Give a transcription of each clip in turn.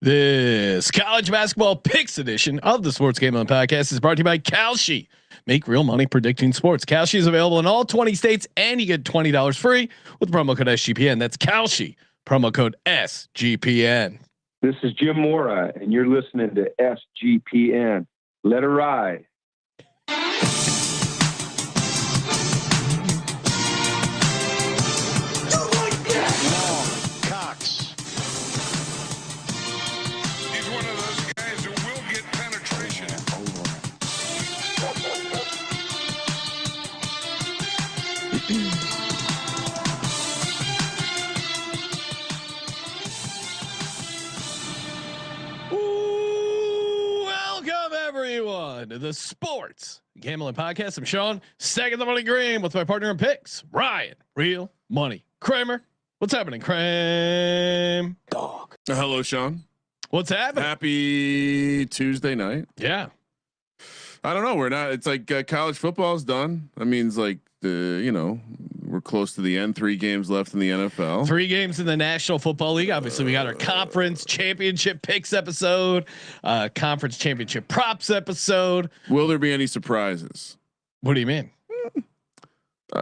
This college basketball picks edition of the Sports Gambling Podcast is brought to you by Kalshi. Make real money predicting sports. Kalshi is available in all 20 states, and you get $20 free with promo code SGPN. That's Kalshi, promo code SGPN. This is Jim Mora, and you're listening to SGPN. Let it ride. To the Sports Gambling Podcast. I'm Sean, stacking the money green with my partner in picks, Ryan, Real Money Kramer. What's happening, Kramer? Dog. Hello, Sean. What's happening? Happy Tuesday night. Yeah. I don't know. We're not. It's like college football is done. That means like we're close to the end. 3 games left in the NFL. 3 games in the National Football League. Obviously, we got our conference championship picks episode, conference championship props episode. Will there be any surprises? What do you mean?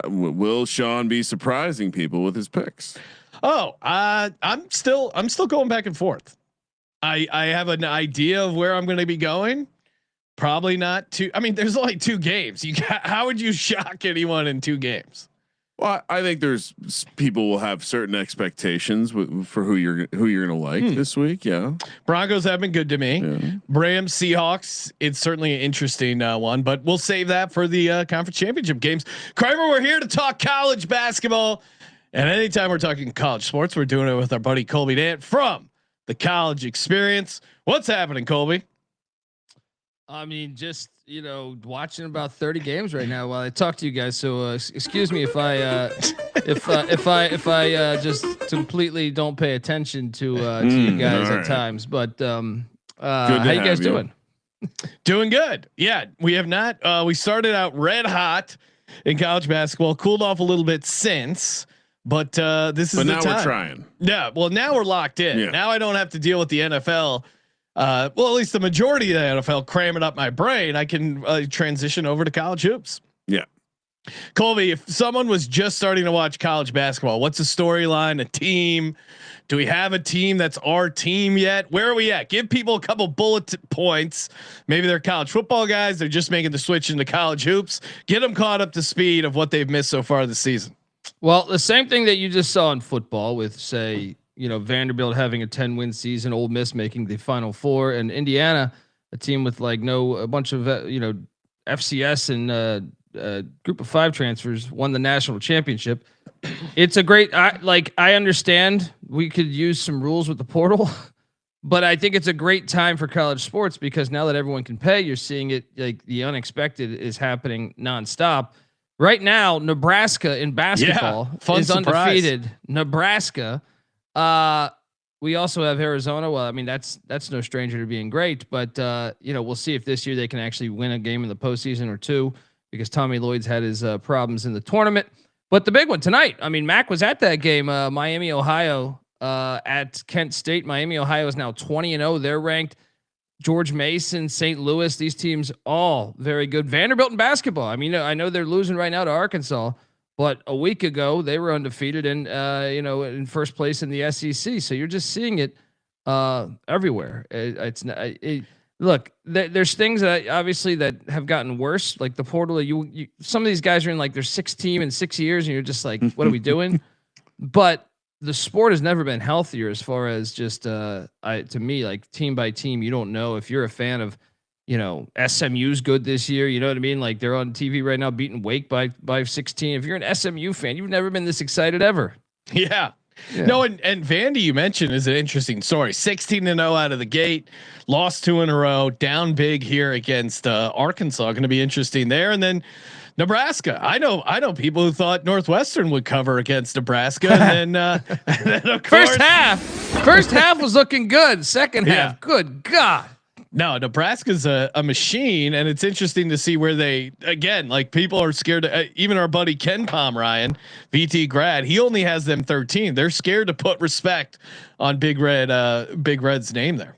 Will Sean be surprising people with his picks? Oh, I'm still going back and forth. I have an idea of where I'm going to be going. Probably not 2. I mean, there's only 2 games. How would you shock anyone in 2 games? Well, I think there's people will have certain expectations for who you're going to like this week. Yeah, Broncos have been good to me. Yeah. Rams, Seahawks. It's certainly an interesting one, but we'll save that for the conference championship games. Kramer, we're here to talk college basketball, and anytime we're talking college sports, we're doing it with our buddy Colby Dant from the College Experience. What's happening, Colby? I mean, just watching about 30 games right now while I talk to you guys. So excuse me if I just completely don't pay attention to you guys at times. But how you guys doing? Doing good. Yeah, we have not. We started out red hot in college basketball. Cooled off a little bit since, but this is the time. Now we're trying. Yeah. Well, now we're locked in. Yeah. Now I don't have to deal with the NFL. Well, at least the majority of the NFL cramming up my brain. I can transition over to college hoops. Yeah. Colby, if someone was just starting to watch college basketball, what's a storyline, a team? Do we have a team that's our team yet? Where are we at? Give people a couple bullet points. Maybe they're college football guys. They're just making the switch into college hoops. Get them caught up to speed of what they've missed so far this season. Well, the same thing that you just saw in football with, say, Vanderbilt having a 10-win season, Ole Miss making the Final Four, and Indiana, a team with a bunch of FCS and Group of 5 transfers, won the national championship. It's a great. I understand we could use some rules with the portal, but I think it's a great time for college sports because now that everyone can pay, you're seeing it like the unexpected is happening nonstop. Right now, Nebraska in basketball is undefeated. Nebraska. We also have Arizona. Well, I mean, that's no stranger to being great, but we'll see if this year they can actually win a game in the postseason or 2 because Tommy Lloyd's had his problems in the tournament. But the big one tonight, I mean, Mac was at that game, Miami, Ohio, at Kent State. Miami, Ohio is now 20-0. They're ranked. George Mason, St. Louis, these teams all very good. Vanderbilt in basketball. I mean, I know they're losing right now to Arkansas. But a week ago, they were undefeated and, in first place in the SEC. So you're just seeing it everywhere. Look, there's things that obviously that have gotten worse, like the portal. Some of these guys are in like their 6th team in 6 years, and you're just like, what are we doing? But the sport has never been healthier as far as just to me, like team by team. You don't know if you're a fan of. SMU's good this year. You know what I mean? Like they're on TV right now, beating Wake by 16. If you're an SMU fan, you've never been this excited ever. Yeah. No, and Vandy you mentioned is an interesting story. 16-0 out of the gate, lost 2 in a row, down big here against Arkansas. Going to be interesting there, and then Nebraska. I know people who thought Northwestern would cover against Nebraska, and then of course, first half was looking good. Second half, good God. No, Nebraska's a machine, and it's interesting to see where they again. Like people are scared. Even our buddy Ken Palm Ryan, VT grad, he only has them 13. They're scared to put respect on Big Red's name there.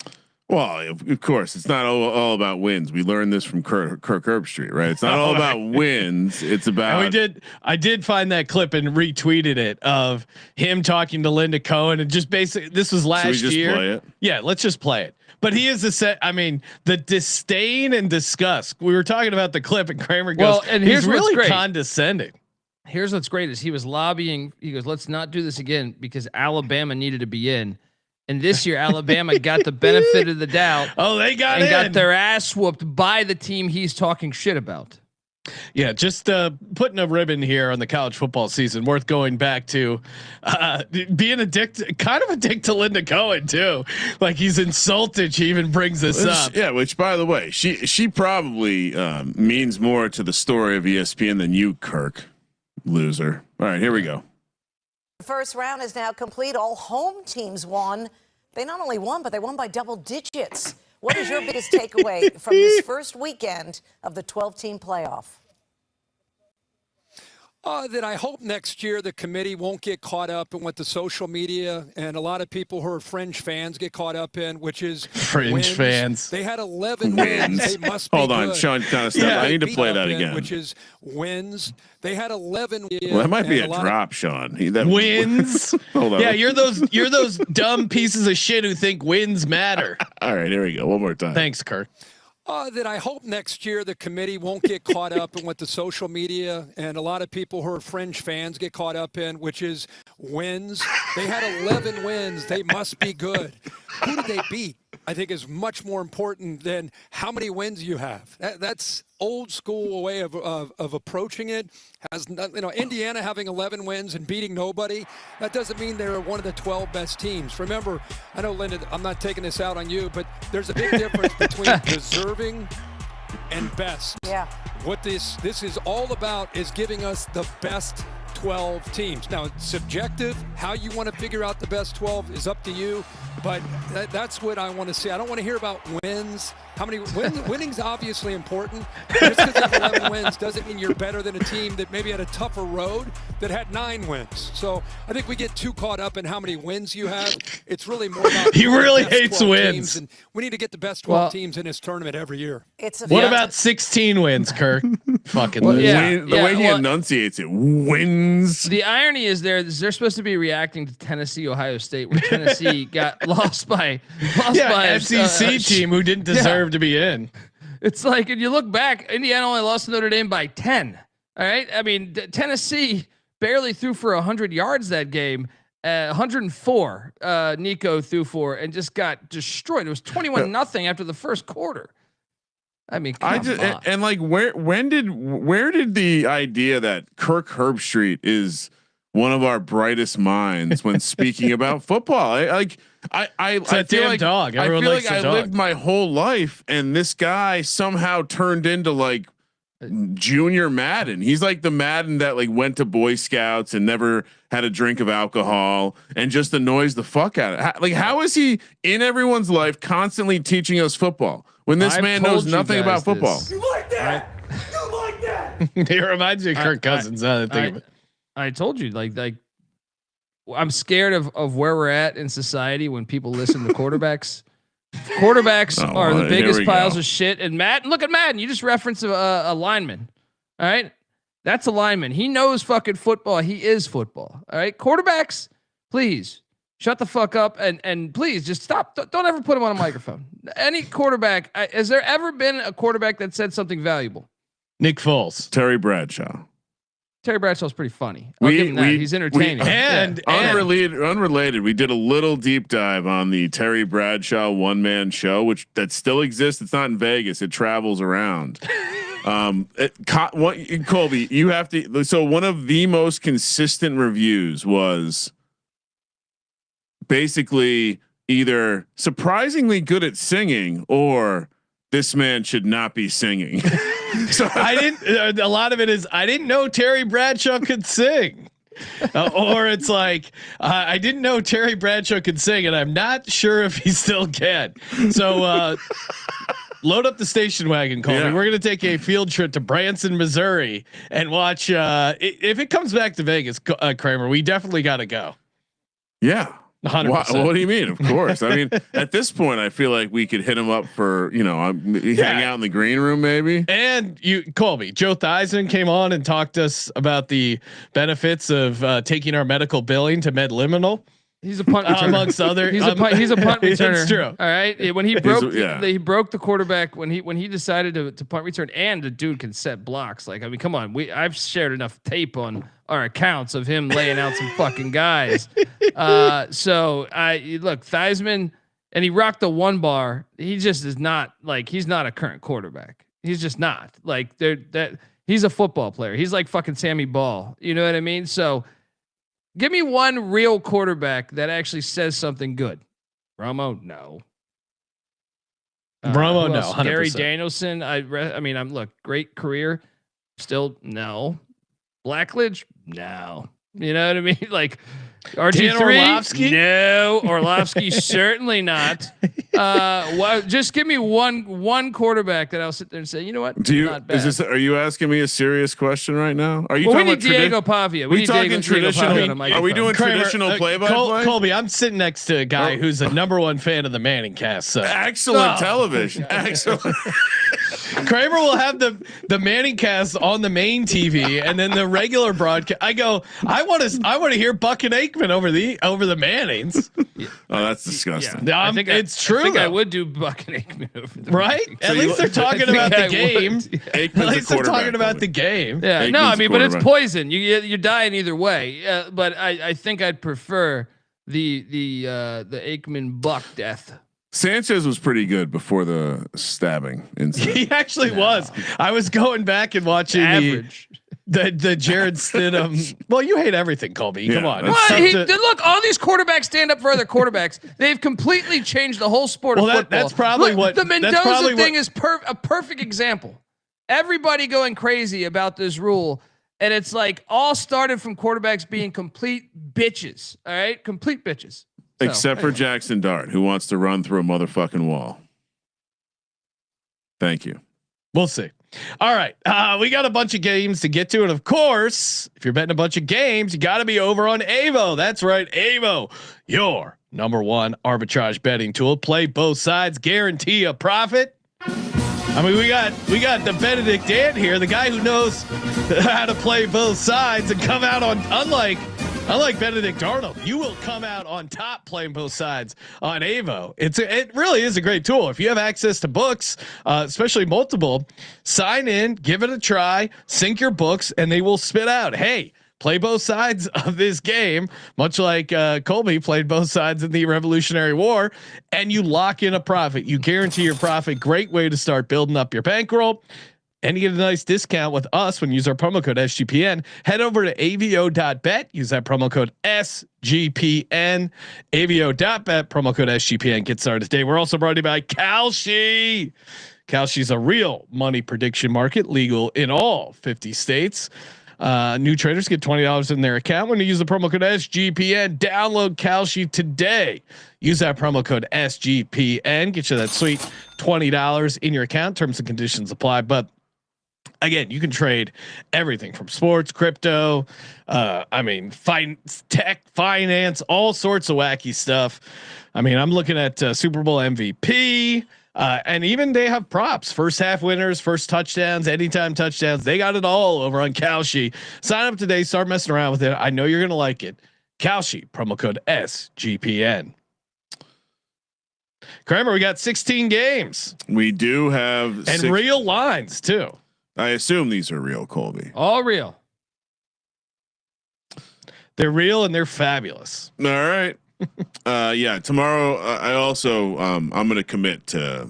Well, of course, it's not all about wins. We learned this from Kirk Herbstreit, right? It's not all about wins. It's about. And I did find that clip and retweeted it of him talking to Linda Cohen and just basically this was last Should we just year. Play it? Yeah, let's just play it. But he is the disdain and disgust. We were talking about the clip, and Kramer goes, well, and here's he's really great. condescending. Here's what's great is he was lobbying. He goes, let's not do this again because Alabama needed to be in. And this year, Alabama got the benefit of the doubt. Oh, they got in. Got their ass whooped by the team he's talking shit about. Yeah, just putting a ribbon here on the college football season. Worth going back to being kind of a dick to Linda Cohen too. Like he's insulted. She even brings this up. Yeah, which by the way, she probably means more to the story of ESPN than you, Kirk, loser. All right, here we go. The first round is now complete. All home teams won. They not only won, but they won by double digits. What is your biggest takeaway from this first weekend of the 12-team playoff? That I hope next year the committee won't get caught up in what the social media and a lot of people who are fringe fans get caught up in, which is fringe wins. fans. They had 11 wins. They must be Hold on, good. Sean. Kind of stuff. Yeah, I need to play that again. Which is wins. They had 11. Well, that might be a drop, Sean. That wins. Hold on. Yeah, you're those dumb pieces of shit who think wins matter. All right, here we go. One more time. Thanks, Kirk. That I hope next year the committee won't get caught up in what the social media and a lot of people who are fringe fans get caught up in, which is wins. They had 11 wins. They must be good. Who did they beat? I think is much more important than how many wins you have. That's old school way of approaching it. Indiana having 11 wins and beating nobody, that doesn't mean they're one of the 12 best teams. Remember, I know, Linda, I'm not taking this out on you, but there's a big difference between deserving and best. Yeah. What this is all about is giving us the best 12 teams. Now, it's subjective. How you want to figure out the best 12 is up to you, but that's what I want to see. I don't want to hear about wins. How many winning's obviously important. Just because you have 11 wins doesn't mean you're better than a team that maybe had a tougher road that had 9 wins. So I think we get too caught up in how many wins you have. It's really more about he really hates wins. And we need to get the best 12 teams in this tournament every year. What about 16 wins, Kirk? Fucking loser. The way he enunciates it, wins. The irony is they're supposed to be reacting to Tennessee, Ohio State, where Tennessee got lost by SEC team who didn't deserve to be in. It's like, and you look back, Indiana only lost to Notre Dame by 10. All right. I mean, Tennessee barely threw for 100 yards that game. 104 Nico threw for and just got destroyed. It was 21-0 after the first quarter. I mean, where did the idea that Kirk Herbstreit is one of our brightest minds when speaking about football? I feel like dog. Everyone I feel likes like I dog. lived my whole life, and this guy somehow turned into like Junior Madden. He's like the Madden that like went to Boy Scouts and never had a drink of alcohol and just annoys the fuck out of it. How is he in everyone's life constantly teaching us football when this man knows nothing about football? You like that? You like that? He reminds me of Kirk Cousins. I told you, like I'm scared of where we're at in society when people listen to quarterbacks. Quarterbacks are the biggest piles of shit. And look at Madden. You just referenced a lineman. All right. That's a lineman. He knows fucking football. He is football. All right. Quarterbacks, please shut the fuck up and please just stop. Don't ever put him on a microphone. Any quarterback. Has there ever been a quarterback that said something valuable? Nick Foles. Terry Bradshaw. Terry Bradshaw's pretty funny. I'll give him that. He's entertaining. And unrelated, we did a little deep dive on the Terry Bradshaw one-man show, that still exists. It's not in Vegas. It travels around. Colby, you have to. So one of the most consistent reviews was basically either surprisingly good at singing or this man should not be singing. So I didn't. A lot of it is I didn't know Terry Bradshaw could sing. or it's like I didn't know Terry Bradshaw could sing, and I'm not sure if he still can. So load up the station wagon, Colby. Yeah. We're gonna take a field trip to Branson, Missouri, and watch. If it comes back to Vegas, Kramer, we definitely got to go. Yeah. 100%. What do you mean? Of course. I mean, at this point, I feel like we could hit him up for, hang out in the green room, maybe. And Colby, Joe Theismann came on and talked to us about the benefits of taking our medical billing to MedLiminal. He's a punt returner. Amongst other. He's a punt returner. It's true. All right. When he broke, Yeah. he broke the quarterback when he decided to punt return, and the dude can set blocks. Like, I mean, come on. I've shared enough tape on our accounts of him laying out some fucking guys. So look, Theismann, and he rocked the 1 bar. He just is not like, he's not a current quarterback. He's just not like he's a football player. He's like fucking Sammy Ball. You know what I mean? So give me one real quarterback that actually says something good. Romo, no. Romo, no. 100%. Gary Danielson. I'm look, great career. Still no. Blackledge, no. You know what I mean? Like RG3, Orlovsky? no. Orlovsky, certainly not. Just give me one quarterback that I'll sit there and say, you know what? Not bad. Are you asking me a serious question right now? Are you we talking need about Diego Pavia. We talking Diego traditional? Pavia on my Are we phone. doing Kramer, traditional play-by-play? Colby, I'm sitting next to a guy who's the #1 fan of the Manning cast. So. Excellent television. Excellent. Kramer will have the Manning cast on the main TV, and then the regular broadcast. I want to hear Buck and Aikman over the Mannings. Oh, that's disgusting. Yeah. It's true. I think though. I would do Buck and Aikman over the Right? Mannings. At least they're talking about the game. At least they're talking about the game. Yeah, Aikman's no, I mean, but it's quarterback. poison. You're dying either way. But I think I'd prefer the Aikman Buck death. Sanchez was pretty good before the stabbing incident. He actually was. I was going back and watching the Jared Stidham. Well, you hate everything, Colby. Come on. Look, all these quarterbacks stand up for other quarterbacks. They've completely changed the whole sport of football. That's probably look, what the Mendoza thing is a perfect example. Everybody going crazy about this rule. And it's like all started from quarterbacks being complete bitches. All right. Complete bitches. Except for Jackson Dart, who wants to run through a motherfucking wall. Thank you. We'll see. All right. We got a bunch of games to get to. And of course, if you're betting a bunch of games, you got to be over on Avo. That's right. Avo, your #1 arbitrage betting tool. Play both sides, guarantee a profit. I mean, we got the Benedict Dant here, the guy who knows how to play both sides and come out on, unlike Benedict Arnold, you will come out on top playing both sides on Avo. It really is a great tool. If you have access to books, especially multiple, sign in, give it a try, sync your books, and they will spit out, hey, play both sides of this game, much like Colby played both sides in the Revolutionary War, and you lock in a profit. You guarantee your profit. Great way to start building up your bankroll. And you get a nice discount with us when you use our promo code SGPN. Head over to avo.bet. Use that promo code SGPN. avo.bet, promo code SGPN. Get started today. We're also brought to you by Kalshi. Kalshi is a real money prediction market, legal in all 50 states. New traders get $20 in their account when you use the promo code SGPN. Download Kalshi today. Use that promo code SGPN. Get you that sweet $20 in your account. Terms and conditions apply. But again, you can trade everything from sports, crypto, tech, finance, all sorts of wacky stuff. I mean, I'm looking at Super Bowl MVP. And even they have props, first half winners, first touchdowns, anytime touchdowns. They got it all over on Kalshi. Sign up today. Start messing around with it. I know you're going to like it. Kalshi, promo code SGPN. Kramer, we got 16 games. We do have real lines too. I assume these are real, Colby. All real. They're real and they're fabulous. All right. Yeah. Tomorrow, I also I'm going to commit to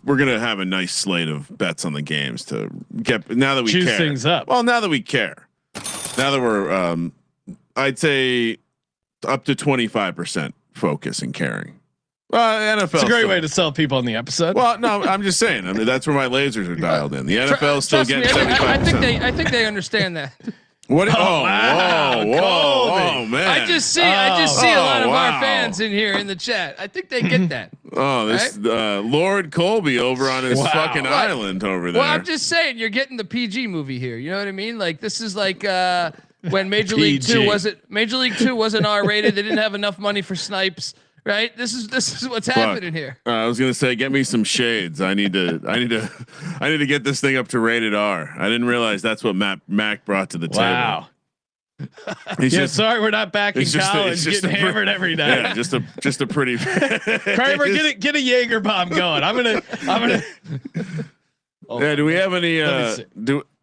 we're going to have a nice slate of bets on the games to get now that we choose care. Things up. Well, now that we care, now that we're I'd say up to 25% focus and caring. NFL. It's a great way to sell people on the episode. Well, no, I'm just saying. I mean, that's where my lasers are dialed in. The NFL still getting 75%. I think they understand that. What? Oh, wow, whoa, man! I just see a lot of wow. our fans in here in the chat. I think they get that. Oh, this Lord Colby over on his fucking island over there. Well, I'm just saying you're getting the PG movie here. You know what I mean? Like this is like when Major League 2 wasn't R-rated. They didn't have enough money for Snipes. Right. This is what's happening here. I was gonna say, get me some shades. I need to get this thing up to rated R. I didn't realize that's what Mac brought to the table. Wow. Sorry, we're not back in college getting hammered every night. Yeah, just a pretty. Kramer, get a Jaeger bomb going. I'm gonna. Yeah. Do we have any?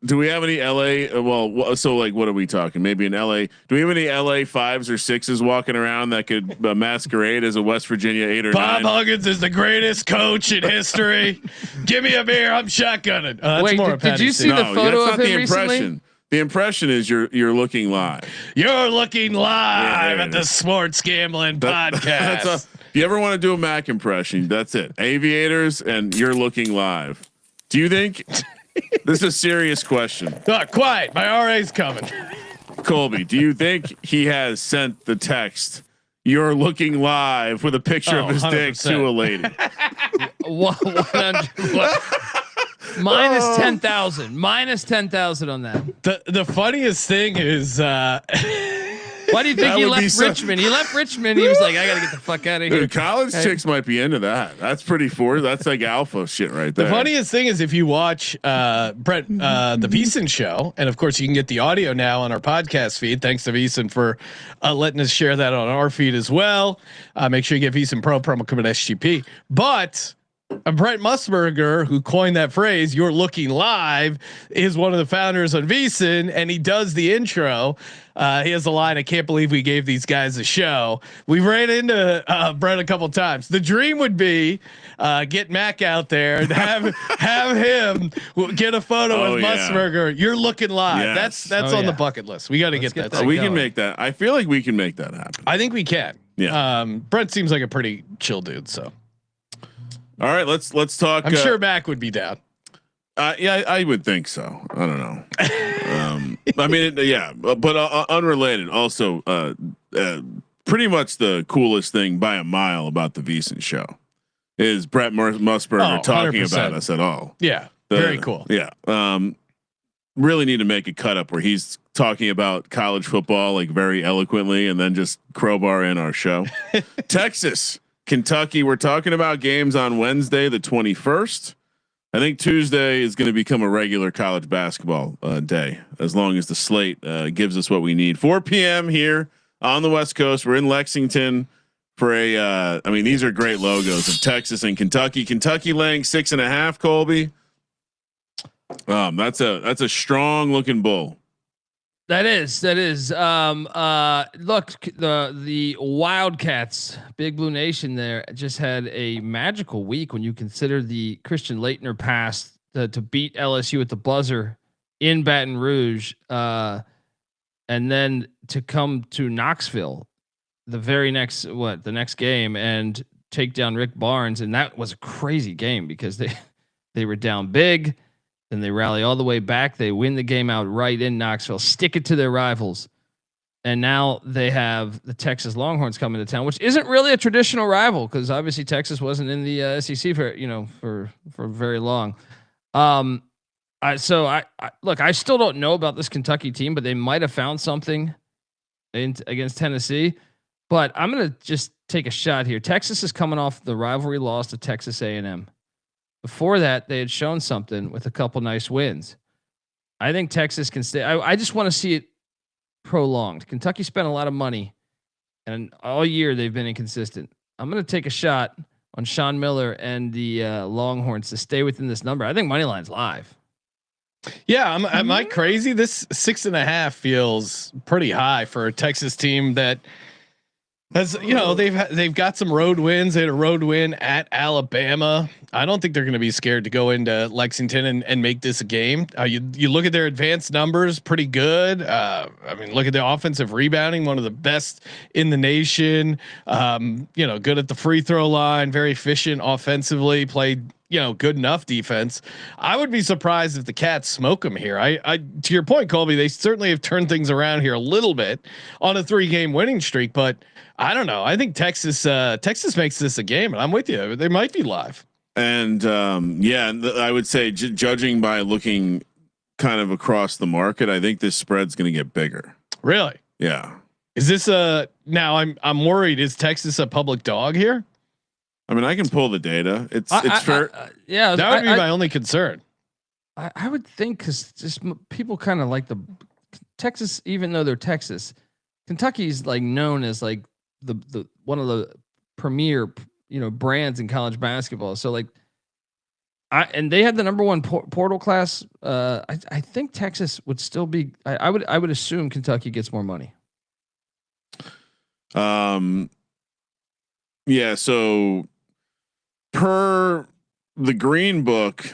Do we have any LA? Well, so like, what are we talking? Maybe in LA. Do we have any LA 5s or 6s walking around that could masquerade as a West Virginia 8 or 9? Bob Huggins is the greatest coach in history. Give me a beer. I'm shotgunning. Wait, did you see the photo of him recently? The impression is you're looking live. You're looking live at the Sports Gambling Podcast. If you ever want to do a Mac impression, that's it. Aviators and you're looking live. Do you think? This is a serious question. Quiet. My RA's coming. Colby, do you think he has sent the text, "You're looking live" with a picture of his 100%. dick to a lady? 100. Minus 10,000. Minus 10,000 on that. The funniest thing is why do you think he left Richmond? He left Richmond. He was like, I got to get the fuck out of here. Dude, college chicks might be into that. That's pretty That's like alpha shit right there. The funniest thing is if you watch Brett the Veasan show, and of course you can get the audio now on our podcast feed. Thanks to Veasan for letting us share that on our feed as well. Make sure you get Veasan Pro promo code SGP. But Brett Musburger, who coined that phrase, "You're looking live," is one of the founders on Veasan, and he does the intro. He has a line, "I can't believe we gave these guys a show." We ran into Brett a couple times. The dream would be get Mac out there and have him get a photo with Musburger. You're looking live. Yes. That's on the bucket list. We got to get that. We can make that. I feel like we can make that happen. I think we can. Yeah. Brett seems like a pretty chill dude. So. All right, let's talk. I'm sure Mac would be down. Yeah, I would think so. I don't know. I mean, but unrelated. Also, pretty much the coolest thing by a mile about the Veasan show is Brett Musburger talking 100%. About us at all. Yeah, very cool. Yeah, really need to make a cut up where he's talking about college football like very eloquently, and then just crowbar in our show. Texas, Kentucky. We're talking about games on Wednesday, the 21st. I think Tuesday is going to become a regular college basketball day, as long as the slate gives us what we need. 4 p.m. here on the West Coast. We're in Lexington for a. I mean, these are great logos of Texas and Kentucky. Kentucky laying 6.5. Colby. That's a strong looking bull. That is. Look, the Wildcats, Big Blue Nation there, just had a magical week when you consider the Christian Laettner pass to beat LSU at the buzzer in Baton Rouge, and then to come to Knoxville the next game and take down Rick Barnes. And that was a crazy game because they were down big. Then they rally all the way back. They win the game outright in Knoxville, stick it to their rivals. And now they have the Texas Longhorns coming to town, which isn't really a traditional rival because obviously Texas wasn't in the SEC for very long. I still don't know about this Kentucky team, but they might have found something against Tennessee. But I'm going to just take a shot here. Texas is coming off the rivalry loss to Texas A&M. Before that, they had shown something with a couple nice wins. I think Texas can stay. I just want to see it prolonged. Kentucky spent a lot of money, and all year they've been inconsistent. I'm going to take a shot on Sean Miller and the Longhorns to stay within this number. I think Moneyline's live. Yeah, am I crazy? This 6.5 feels pretty high for a Texas team that. As you know, they've got some road wins. They had a road win at Alabama. I don't think they're going to be scared to go into Lexington and make this a game. You look at their advanced numbers, pretty good. I mean, look at the offensive rebounding, one of the best in the nation. Good at the free throw line, very efficient offensively. Played good enough defense. I would be surprised if the Cats smoke them here. I to your point, Colby, they certainly have turned things around here a little bit on a 3-game winning streak, but I don't know. I think Texas makes this a game, and I'm with you. They might be live. And I would say judging by looking kind of across the market, I think this spread's going to get bigger. Really? Yeah. Is this now I'm worried. Is Texas a public dog here? I mean, I can pull the data. It's fair. Yeah, that would be my only concern. I would think because just people kind of like the Texas, even though they're Texas. Kentucky's like known as like the one of the premier brands in college basketball. So like, and they had the number 1 portal class. I think Texas would still be. I would assume Kentucky gets more money. Yeah. So per the Green Book,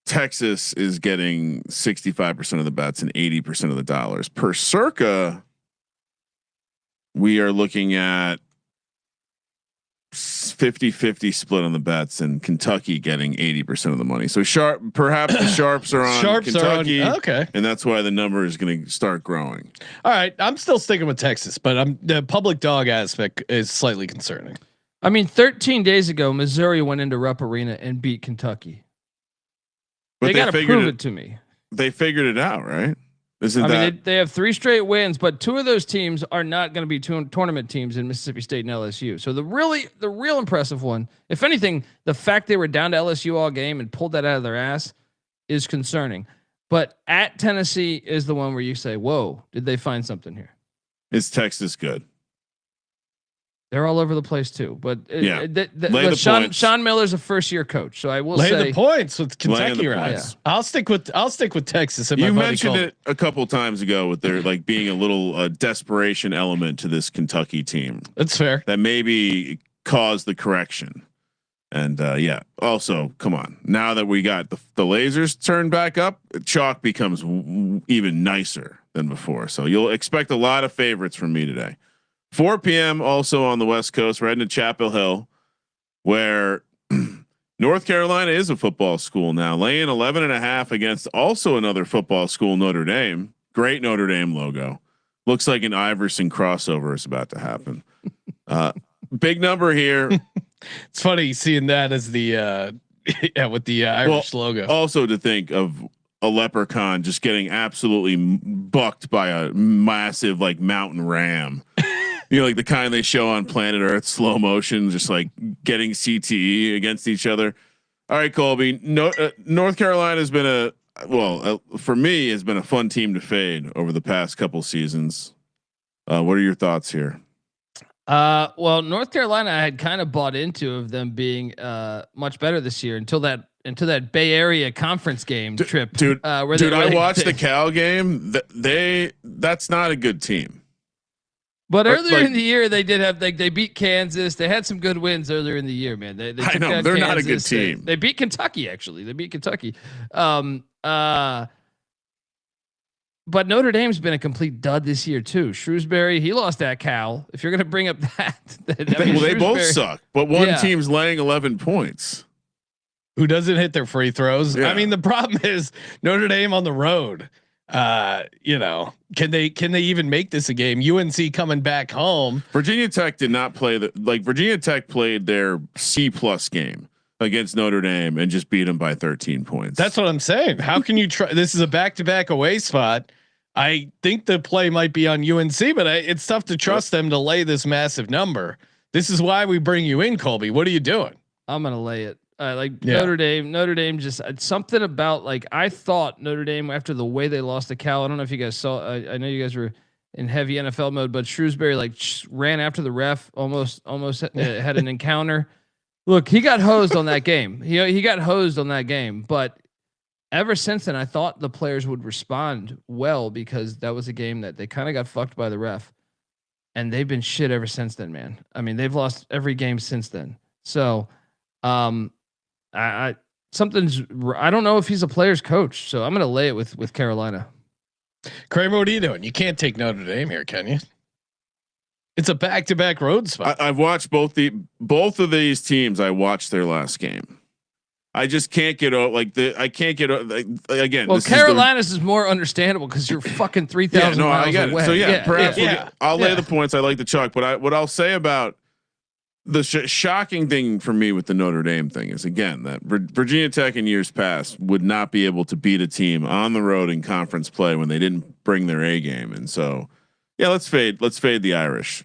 Texas is getting 65% of the bets and 80% of the dollars. Per Circa, we are looking at 50-50 split on the bets and Kentucky getting 80% of the money. So perhaps the sharps are on Kentucky. Okay. And that's why the number is going to start growing. All right. I'm still sticking with Texas, but the public dog aspect is slightly concerning. I mean, 13 days ago, Missouri went into Rupp Arena and beat Kentucky. But they got to prove it to me. They figured it out, right? They have 3 straight wins, but 2 of those teams are not going to be tournament teams in Mississippi State and LSU. So the real impressive one, if anything, the fact they were down to LSU all game and pulled that out of their ass is concerning. But at Tennessee is the one where you say, "Whoa, did they find something here?" Is Texas good? They're all over the place too, but Sean Miller's a first-year coach, so I will lay say the points with Kentucky. Right? Yeah. I'll stick with Texas. You mentioned it a couple times ago with their like being a little desperation element to this Kentucky team. That's fair. That maybe caused the correction, and Also, come on, now that we got the lasers turned back up, chalk becomes even nicer than before. So you'll expect a lot of favorites from me today. 4 p.m. also on the West Coast. We're heading to Chapel Hill, where North Carolina is a football school now, laying 11.5 against also another football school, Notre Dame. Great Notre Dame logo. Looks like an Iverson crossover is about to happen. Big number here. It's funny seeing that as the with the Irish logo. Also to think of a leprechaun just getting absolutely bucked by a massive like mountain ram. Like the kind they show on Planet Earth, slow motion, just like getting CTE against each other. All right, Colby. North Carolina has been for me, has been a fun team to fade over the past couple seasons. What are your thoughts here? Well, North Carolina, I had kind of bought into of them being much better this year until that Bay Area conference game trip. Dude, I watched the Cal game. That's not a good team. But earlier in the year, they did have they beat Kansas. They had some good wins earlier in the year, man. They I know they're Kansas. not a good team. They beat Kentucky, actually. They beat Kentucky. But Notre Dame's been a complete dud this year too. Shrewsbury, he lost at Cal. If you're going to bring up that, they both suck. But one team's laying 11 points. Who doesn't hit their free throws? Yeah. I mean, the problem is Notre Dame on the road. Can they even make this a game? UNC coming back home. Virginia Tech did not play Virginia Tech played their C+ game against Notre Dame and just beat them by 13 points. That's what I'm saying. How can you try? This is a back-to-back away spot. I think the play might be on UNC, but it's tough to trust them to lay this massive number. This is why we bring you in, Colby. What are you doing? I'm going to lay it. Notre Dame just something about I thought Notre Dame after the way they lost to Cal. I don't know if you guys saw. I know you guys were in heavy NFL mode, but Shrewsbury ran after the ref, almost had an encounter. Look, he got hosed on that game. He got hosed on that game, but ever since then, I thought the players would respond well because that was a game that they kind of got fucked by the ref, and they've been shit ever since then, man. I mean, they've lost every game since then. So, I don't know if he's a player's coach, so I'm going to lay it with Carolina. Kramer, what are you doing? You can't take Notre Dame here, can you? It's a back-to-back road spot. I've watched both of these teams. I watched their last game. I just can't get I can't get again. Well, Carolinas is more understandable because you're fucking 3,000 miles I get away. it. So perhaps I'll lay Yeah. the points. I like the chalk, but what I'll say about the shocking thing for me with the Notre Dame thing is again that Virginia Tech in years past would not be able to beat a team on the road in conference play when they didn't bring their A game, and so let's fade the Irish.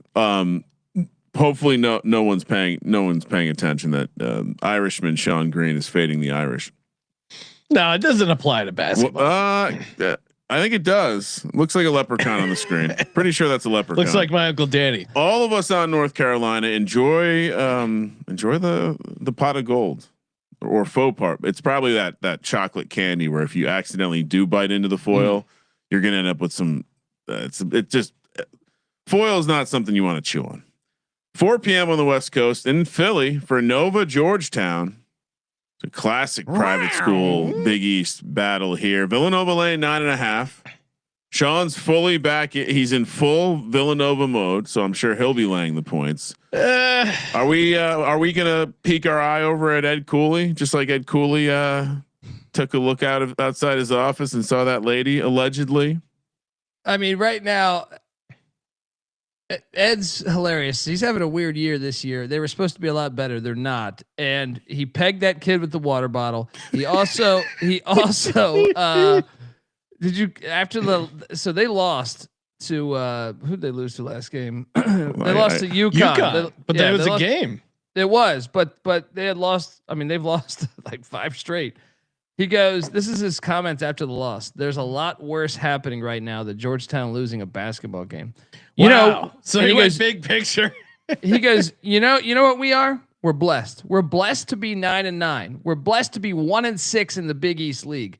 Hopefully no one's paying attention that Irishman Sean Green is fading the Irish. No, it doesn't apply to basketball. I think it does. Looks like a leprechaun on the screen. Pretty sure that's a leprechaun. Looks like my Uncle Danny. All of us on North Carolina enjoy the pot of gold or faux part. It's probably that chocolate candy where if you accidentally do bite into the foil, you're gonna end up with some. Foil is not something you want to chew on. 4 p.m. on the West Coast in Philly for Nova Georgetown. It's a classic private school Big East battle here. Villanova laying 9.5. Sean's fully back. He's in full Villanova mode, so I'm sure he'll be laying the points. Are we gonna peek our eye over at Ed Cooley, just like Ed Cooley took a look outside his office and saw that lady allegedly? I mean, right now, Ed's hilarious. He's having a weird year this year. They were supposed to be a lot better. They're not. And he pegged that kid with the water bottle. He also so they lost to who'd they lose to last game? They lost to UConn. But that was a game. It was, but they had lost. I mean, they've lost like 5 straight. He goes, this is his comments after the loss. There's a lot worse happening right now than Georgetown losing a basketball game. You know, so he goes big picture. He goes, you know what we are? We're blessed. We're blessed to be 9-9. We're blessed to be 1-6 in the Big East League.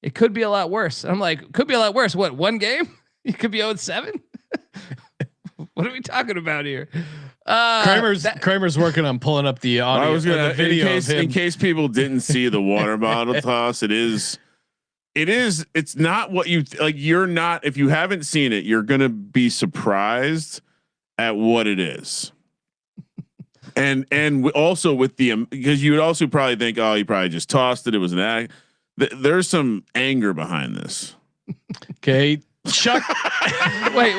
It could be a lot worse. I'm like, could be a lot worse. What, 1 game? You could be 0-7. What are we talking about here? Kramer's working on pulling up the audio. I was gonna the video in case people didn't see the water bottle toss. It's not what you like. You're not, if you haven't seen it, you're gonna be surprised at what it is. And also with because you would also probably think, oh, you probably just tossed it. It was an act. There's some anger behind this. Okay. Chuck. wait.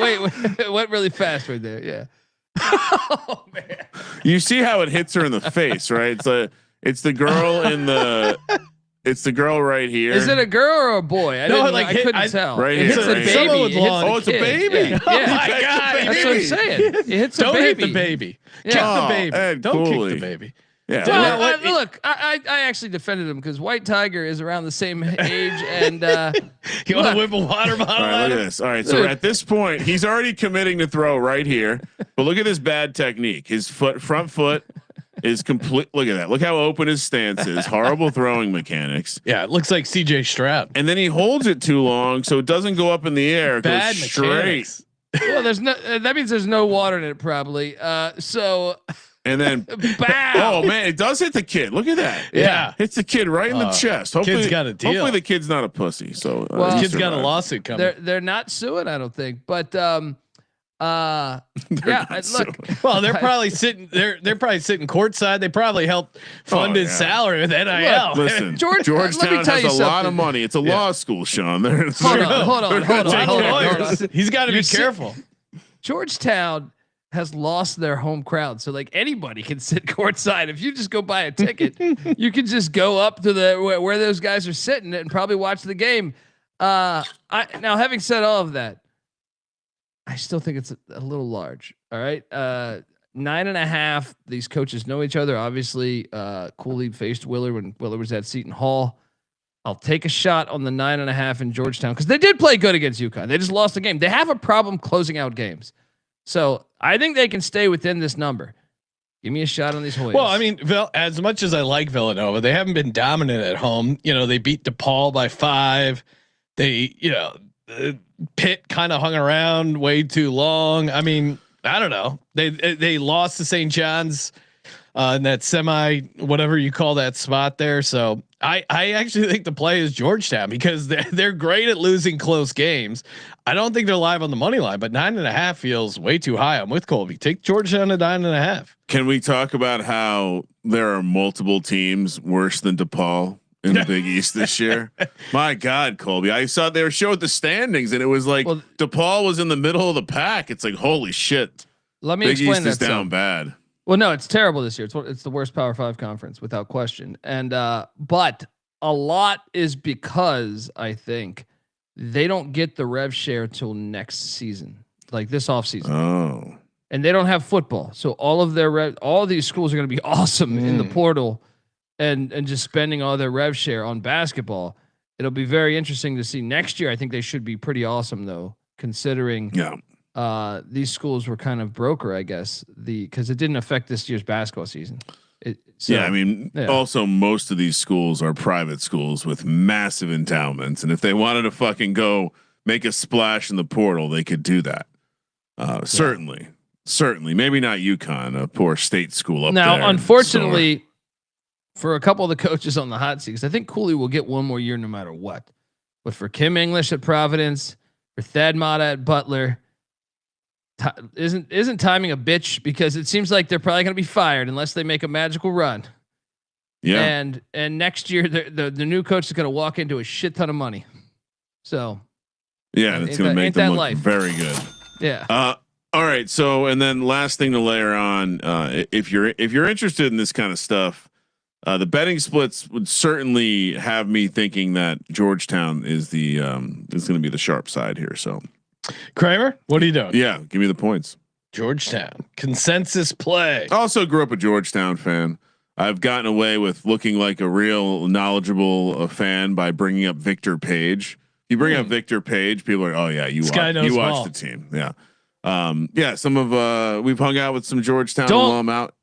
It went really fast right there. Yeah. Oh man. You see how it hits her in the face, right? It's the girl it's the girl right here. Is it a girl or a boy? I couldn't tell. Right it hits here. a baby. It's a baby. Yeah. Oh my God. That's what I'm saying. It hits Don't a baby. hit the baby. Yeah. Kick the baby. Ed Don't Cooley. kick the baby. Yeah. Well, look, I actually defended him because White Tiger is around the same age, and You want to whip a water bottle? All right, look at this. All right, so at this point, he's already committing to throw right here. But look at this bad technique. His front foot is complete. Look at that. Look how open his stance is. Horrible throwing mechanics. Yeah, it looks like CJ Stroud. And then he holds it too long, so it doesn't go up in the air. It Bad goes straight. mechanics. well, there's no. That means there's no water in it, probably. So. And then, Bow. oh man, it does hit the kid. Look at that. Yeah. Hits the kid right in the chest. Hopefully, kid's got a deal. Hopefully the kid's not a pussy. So Well, he Kid's got a survived. lawsuit coming. They're not suing, I don't think. But not look. Well, they're probably sitting. They're probably sitting courtside. They probably helped fund his salary with NIL. Look, Listen, Georgetown Georgetown tell has you a lot of something. money. It's a law school, Sean. Hold on. He's got to be You're careful. Georgetown has lost their home crowd, so like anybody can sit courtside. If you just go buy a ticket, you can just go up to the where those guys are sitting and probably watch the game. Now, having said all of that, I still think it's a little large. All right, 9.5. These coaches know each other. Obviously, Cooley faced Willard when Willard was at Seton Hall. I'll take a shot on the 9.5 in Georgetown because they did play good against UConn. They just lost the game. They have a problem closing out games. So I think they can stay within this number. Give me a shot on these Hoyas. Well, I mean, as much as I like Villanova, they haven't been dominant at home. You know, they beat DePaul by 5. They, Pitt kind of hung around way too long. I mean, I don't know. They lost to St. John's in that semi, whatever you call that spot there. So I actually think the play is Georgetown because they're great at losing close games. I don't think they're live on the money line, but 9.5 feels way too high. I'm with Colby. Take Georgetown at 9.5. Can we talk about how there are multiple teams worse than DePaul in the Big East this year? My God, Colby, I saw they were showing the standings and it was like DePaul was in the middle of the pack. It's like, holy shit. Let me Big explain East that is down bad. Well, no, it's terrible this year. It's the worst Power 5 conference without question. And but a lot is because I think they don't get the rev share till next season, like this offseason. Oh. And they don't have football, so all of their all these schools are going to be awesome in the portal, and just spending all their rev share on basketball. It'll be very interesting to see next year. I think they should be pretty awesome though, considering these schools were kind of broker, I guess, because it didn't affect this year's basketball season. I mean, also most of these schools are private schools with massive endowments, and if they wanted to fucking go make a splash in the portal, they could do that. Certainly, maybe not UConn, a poor state school up there. Now, unfortunately, for a couple of the coaches on the hot seat, because I think Cooley will get one more year no matter what. But for Kim English at Providence, for Thad Matta at Butler, isn't timing a bitch, because it seems like they're probably going to be fired unless they make a magical run. Yeah. And next year the new coach is going to walk into a shit ton of money. So yeah, it's going to make them look very good. Yeah. All right. So, and then last thing to layer on, if you're interested in this kind of stuff, the betting splits would certainly have me thinking that Georgetown is going to be the sharp side here. So, Kramer, what are you doing? Yeah, give me the points. Georgetown consensus play. Also grew up a Georgetown fan. I've gotten away with looking like a real knowledgeable fan by bringing up Victor Page. You bring up Victor Page, people are, oh yeah, you watch the team. Yeah. Some of we've hung out with some Georgetown alum out.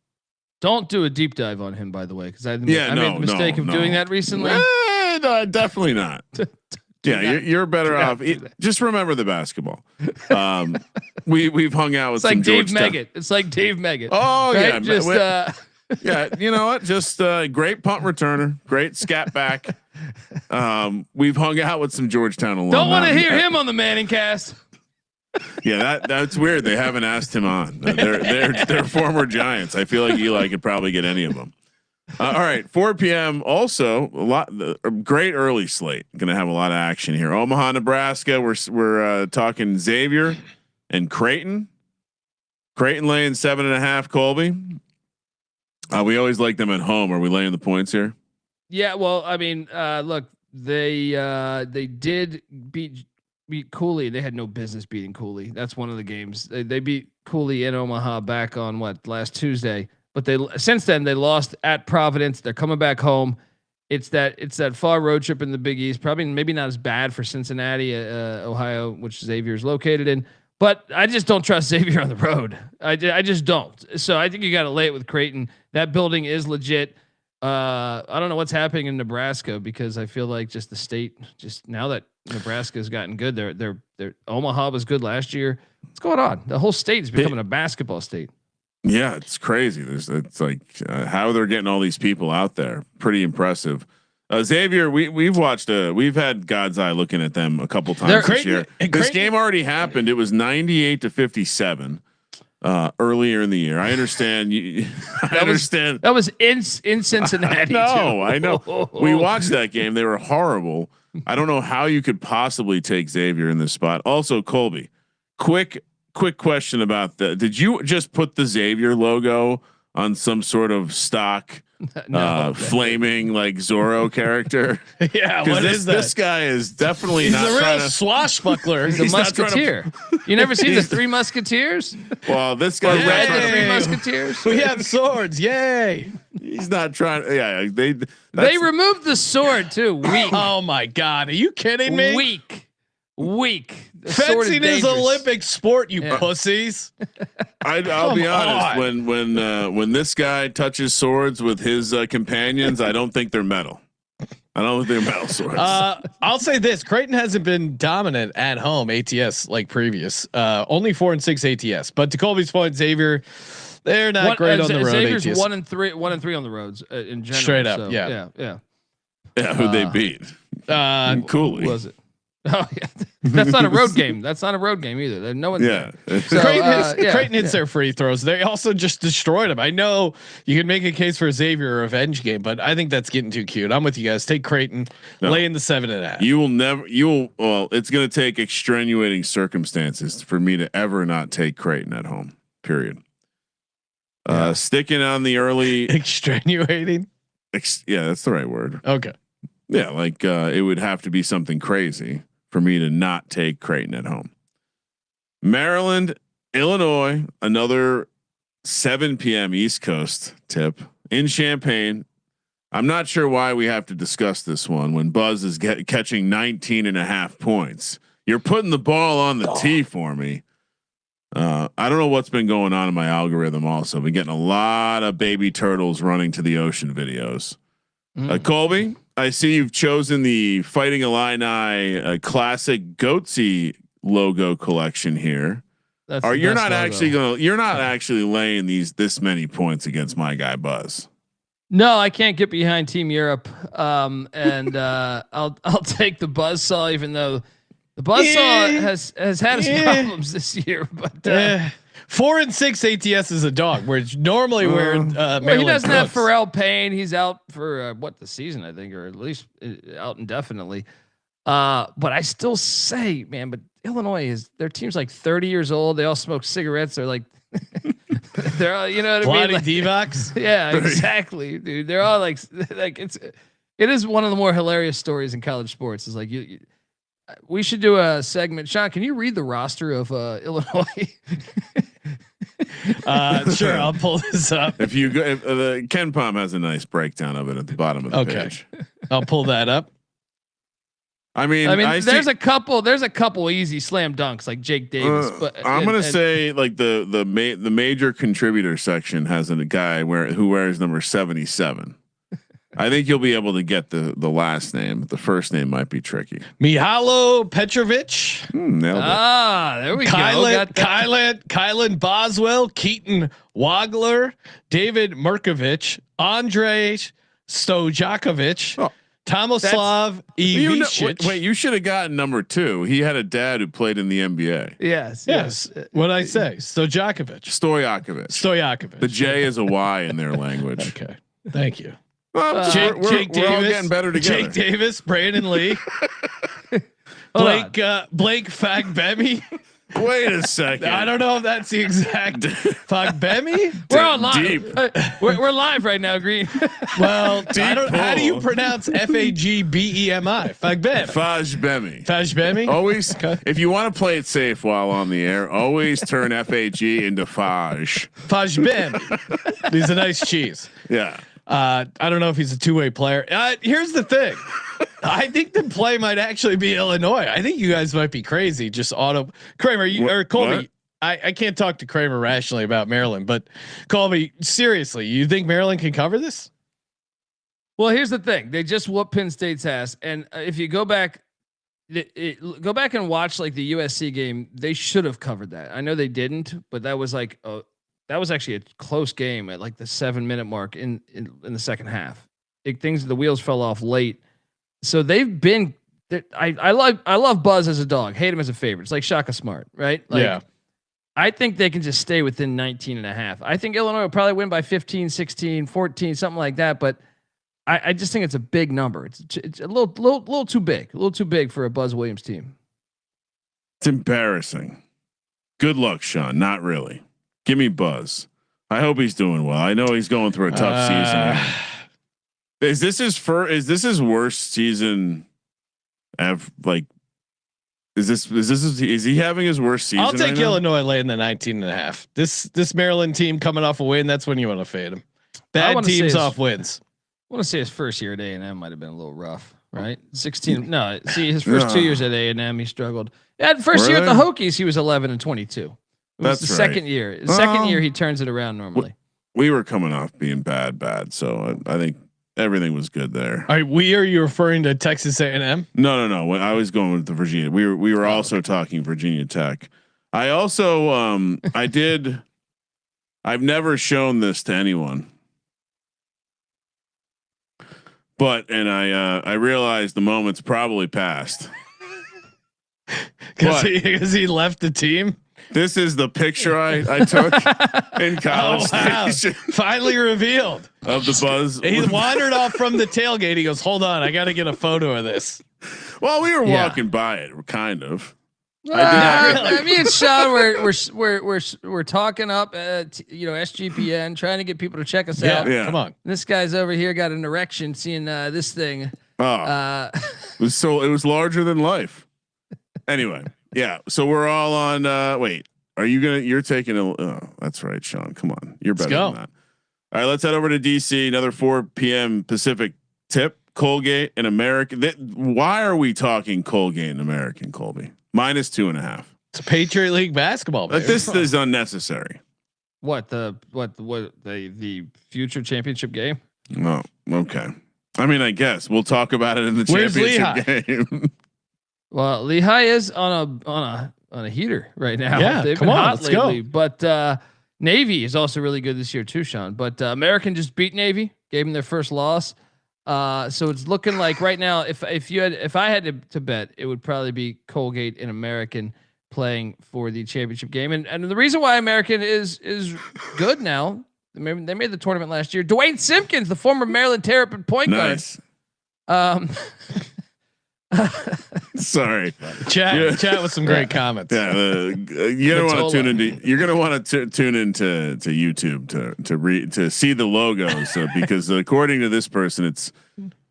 Don't do a deep dive on him, by the way, because I made the mistake of doing that recently. No, definitely not. You're better off. Just remember the basketball. We've hung out with some Georgetown. It's like Dave Meggett. Oh right? Yeah, you know what? Just great punt returner, great scat back. We've hung out with some Georgetown alum. Don't want to hear him on the Manning cast. Yeah, that's weird. They haven't asked him on. They're former Giants. I feel like Eli could probably get any of them. All right, 4 p.m. Also, a great early slate. Going to have a lot of action here. Omaha, Nebraska. We're talking Xavier and Creighton. Creighton laying 7.5. Colby. We always like them at home. Are we laying the points here? Yeah. Well, I mean, look, they did beat Cooley. They had no business beating Cooley. That's one of the games they beat Cooley in Omaha back on last Tuesday. But since then they lost at Providence. They're coming back home. It's that far road trip in the Big East. Probably maybe not as bad for Cincinnati, Ohio, which Xavier is located in. But I just don't trust Xavier on the road. I just don't. So I think you got to lay it with Creighton. That building is legit. I don't know what's happening in Nebraska, because I feel like just the state, just now that Nebraska has gotten good, they're Omaha was good last year. What's going on? The whole state is becoming a basketball state. Yeah, it's crazy. It's like how they're getting all these people out there. Pretty impressive. Xavier, we've watched. We've had God's eye looking at them a couple times this year. This game already happened. It was 98-57 earlier in the year. I understand. That was in Cincinnati. I know. We watched that game. They were horrible. I don't know how you could possibly take Xavier in this spot. Also, Colby, quick question about that. Did you just put the Xavier logo on some sort of stock flaming like Zorro character? Yeah, what is that? This guy is definitely He's a real swashbuckler. He's a musketeer. You never seen the Three Musketeers? Well, this guy the Three Musketeers. We have swords. Yay! He's not trying. Yeah, they removed the sword too. Weak. Oh my God! Are you kidding me? Weak. Fencing is Olympic sport, you pussies. I'll be honest. When this guy touches swords with his companions, I don't think they're metal. I don't think they're metal swords. I'll say this: Creighton hasn't been dominant at home ATS like previous. Only 4-6 ATS. But to Colby's point, Xavier, they're not great on the road. Xavier's ATS. 1-3 on the roads in general. Straight up, so, yeah. Yeah, who they beat? Cooley. Was it? Oh yeah, that's not a road game. That's not a road game either. No one's Yeah. there. So, Creighton hits their free throws. They also just destroyed them. I know you can make a case for a Xavier revenge game, but I think that's getting too cute. I'm with you guys. Take Creighton, lay in the 7.5. You will never. You will. Well, it's going to take extenuating circumstances for me to ever not take Creighton at home. Period. Sticking on the early extenuating. Yeah, that's the right word. Okay. Yeah, like it would have to be something crazy for me to not take Creighton at home. Maryland, Illinois, another 7 p.m. East Coast tip in Champaign. I'm not sure why we have to discuss this one when Buzz is catching 19.5 points. You're putting the ball on the tee for me. I don't know what's been going on in my algorithm. Also, I've been getting a lot of baby turtles running to the ocean videos. Colby, I see you've chosen the Fighting Illini classic Goatsy logo collection here. You're not actually laying this many points against my guy Buzz. No, I can't get behind Team Europe. And I'll take the Buzzsaw, even though the Buzzsaw has had his problems this year. But 4 and 6 ATS is a dog, which normally where he doesn't cooks. have Pharrell Payne. He's out for the season, I think, or at least out indefinitely. But I still say, man, but Illinois their team's like 30 years old. They all smoke cigarettes. They're like, they're all, you know what I mean? Like, D-Box. Yeah, exactly, dude. They're all like it is one of the more hilarious stories in college sports. Is like we should do a segment. Sean, can you read the roster of Illinois? Sure, I'll pull this up. If you go, Ken Palm has a nice breakdown of it at the bottom of the page. I'll pull that up. I mean, there's a couple easy slam dunks like Jake Davis, but I'm gonna say like the major contributor section has a guy who wears number 77. I think you'll be able to get the last name. The first name might be tricky. Mihajlo Petrovic. Nailed it. There we go. Kylan Boswell, Keaton Wagler, David Merkovich, Andrei Stojakovic, Tomislav Ivic. Wait, you should have gotten number 2. He had a dad who played in the NBA. Yes. What'd I say? Stojakovic. The J is a Y in their language. Okay. Thank you. Jake Davis, all getting better together. Jake Davis, Brandon Lee, Blake Fagbemi. Wait a second. I don't know if that's the exact Fagbemi. We're on live. We're live right now, Green. Well, how do you pronounce Fagbemi? Fagbemi. Always, if you want to play it safe while on the air, always turn FAG into Faj. Fagbemi. He's a nice cheese. Yeah. I don't know if he's a two-way player. Here's the thing. I think the play might actually be Illinois. I think you guys might be crazy. Just Kramer or Colby. I can't talk to Kramer rationally about Maryland, but Colby, seriously, you think Maryland can cover this? Well, here's the thing. They just whooped Penn State's ass. And if you go back and watch like the USC game, they should have covered that. I know they didn't, but that was like that was actually a close game at like the 7-minute mark in the second half. The wheels fell off late. So they've been. I love Buzz as a dog. Hate him as a favorite. It's like Shaka Smart, right? Like, yeah. I think they can just stay within 19.5. I think Illinois will probably win by 15, 16, 14, something like that. But I just think it's a big number. It's a little too big. A little too big for a Buzz Williams team. It's embarrassing. Good luck, Sean. Not really. Give me Buzz. I hope he's doing well. I know he's going through a tough season. Is this his worst season ever? Like, is he having his worst season? I'll take Illinois late in the 19.5. This Maryland team coming off a win. That's when you want to fade him. Bad teams off wins. I want to say his first year at A&M might have been a little rough, right? 16. No, see his first 2 years at A&M, he struggled. Yeah, first year at the Hokies, he was 11-22. It was the second year. The second year he turns it around normally. We were coming off being bad, so I think everything was good there. Are you referring to Texas A&M? No. I was going with the Virginia. We were also talking Virginia Tech. I also I've never shown this to anyone. But I realized the moment's probably passed. Because he left the team. This is the picture I took in College Station. Finally revealed of the buzz. He wandered off from the tailgate. He goes, "Hold on, I got to get a photo of this." Well, we were walking by it, kind of. I mean, Sean, we're talking up, SGPN, trying to get people to check us out. Yeah. Come on, this guy's over here got an erection seeing this thing. It was larger than life. Anyway, yeah. So we're all on. Wait, you're taking a? Oh, that's right, Sean. Come on, you're better than that. All right, let's head over to DC. Another 4 p.m. Pacific tip. Colgate and American. Why are we talking Colgate and American, Colby? -2.5. It's a Patriot League basketball. But this is unnecessary. What the future championship game? Oh, okay. I mean, I guess we'll talk about it in the championship game. Well, Lehigh is on a heater right now. Yeah, they've come been on, hot let's lately. go. But Navy is also really good this year too, Sean. But American just beat Navy, gave them their first loss. So it's looking like right now, if I had to bet, it would probably be Colgate and American playing for the championship game. And the reason why American is good now, they made the tournament last year. Dwayne Simpkins, the former Maryland Terrapin point guard. Sorry, chat with some great comments. Yeah, you're gonna want to tune into. You're gonna want to tune into YouTube to see the logos because according to this person, it's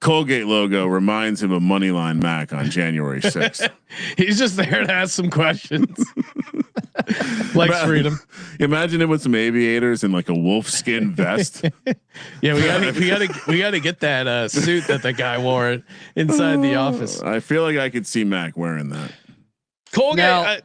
Colgate logo reminds him of Moneyline Mac on January 6th. He's just there to ask some questions. Likes freedom. Imagine it with some aviators and like a wolf skin vest. Yeah, we gotta get that suit that the guy wore inside the office. I feel like I could see Mac wearing that. Colgate. Now,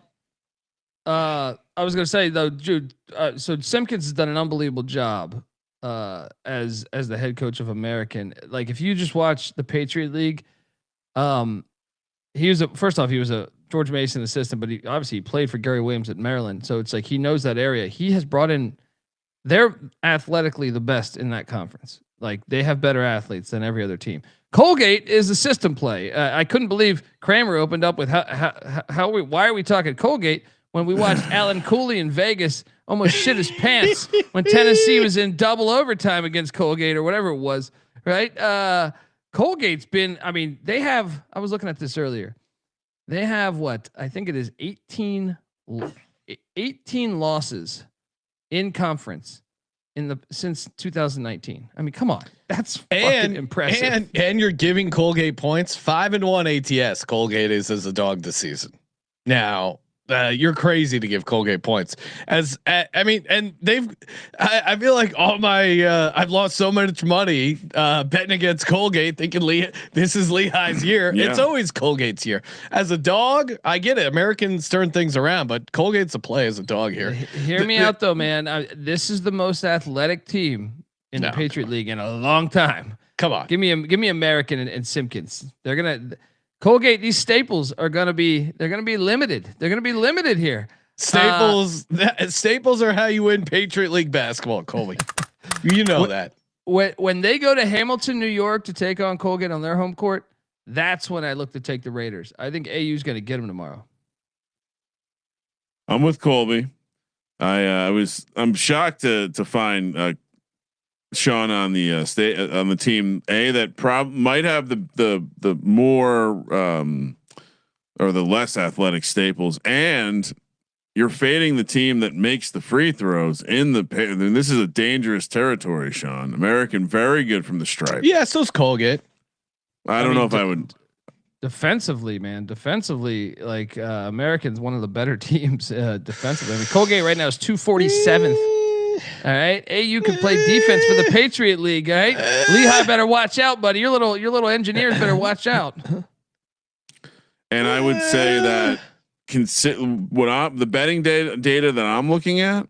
I was gonna say though, Jude. So Simpkins has done an unbelievable job as the head coach of American. Like if you just watch the Patriot League, he was a George Mason assistant, but he played for Gary Williams at Maryland. So it's like he knows that area. He has brought in. They're athletically the best in that conference. Like they have better athletes than every other team. Colgate is a system play. I couldn't believe Kramer opened up with why are we talking Colgate when we watched Alan Cooley in Vegas almost shit his pants when Tennessee was in double overtime against Colgate or whatever it was, right? Colgate's been, I mean, I was looking at this earlier. They have what? I think it is 18 losses in conference since 2019. I mean, come on. That's fucking impressive. And you're giving Colgate points. 5-1 ATS Colgate is as a dog this season. Now, you're crazy to give Colgate points I feel like all my I've lost so much money betting against Colgate thinking this is Lehigh's year. Yeah. It's always Colgate's year. As a dog, I get it. Americans turn things around, but Colgate's a play as a dog here. Hear me out though, man. This is the most athletic team in the Patriot League in a long time. Come on. Give me American and Simpkins. They're going to Colgate, these staples are going to be limited. They're going to be limited here. Staples are how you win Patriot League basketball, Colby. You know that. When they go to Hamilton, New York to take on Colgate on their home court, that's when I look to take the Raiders. I think AU is going to get them tomorrow. I'm with Colby. I'm shocked to find Sean on the on the team that might have the more or the less athletic staples, and you're fading the team that makes the free throws in the and this is a dangerous territory, Sean. American very good from the stripe. Yeah, so's Colgate. I don't know if I would defensively, man. Defensively, like American's one of the better teams defensively. I mean, Colgate right now is 247th. All right, AU can play defense for the Patriot League. All right, Lehigh better watch out, buddy. Your little engineers better watch out. And I would say that the betting data that I'm looking at.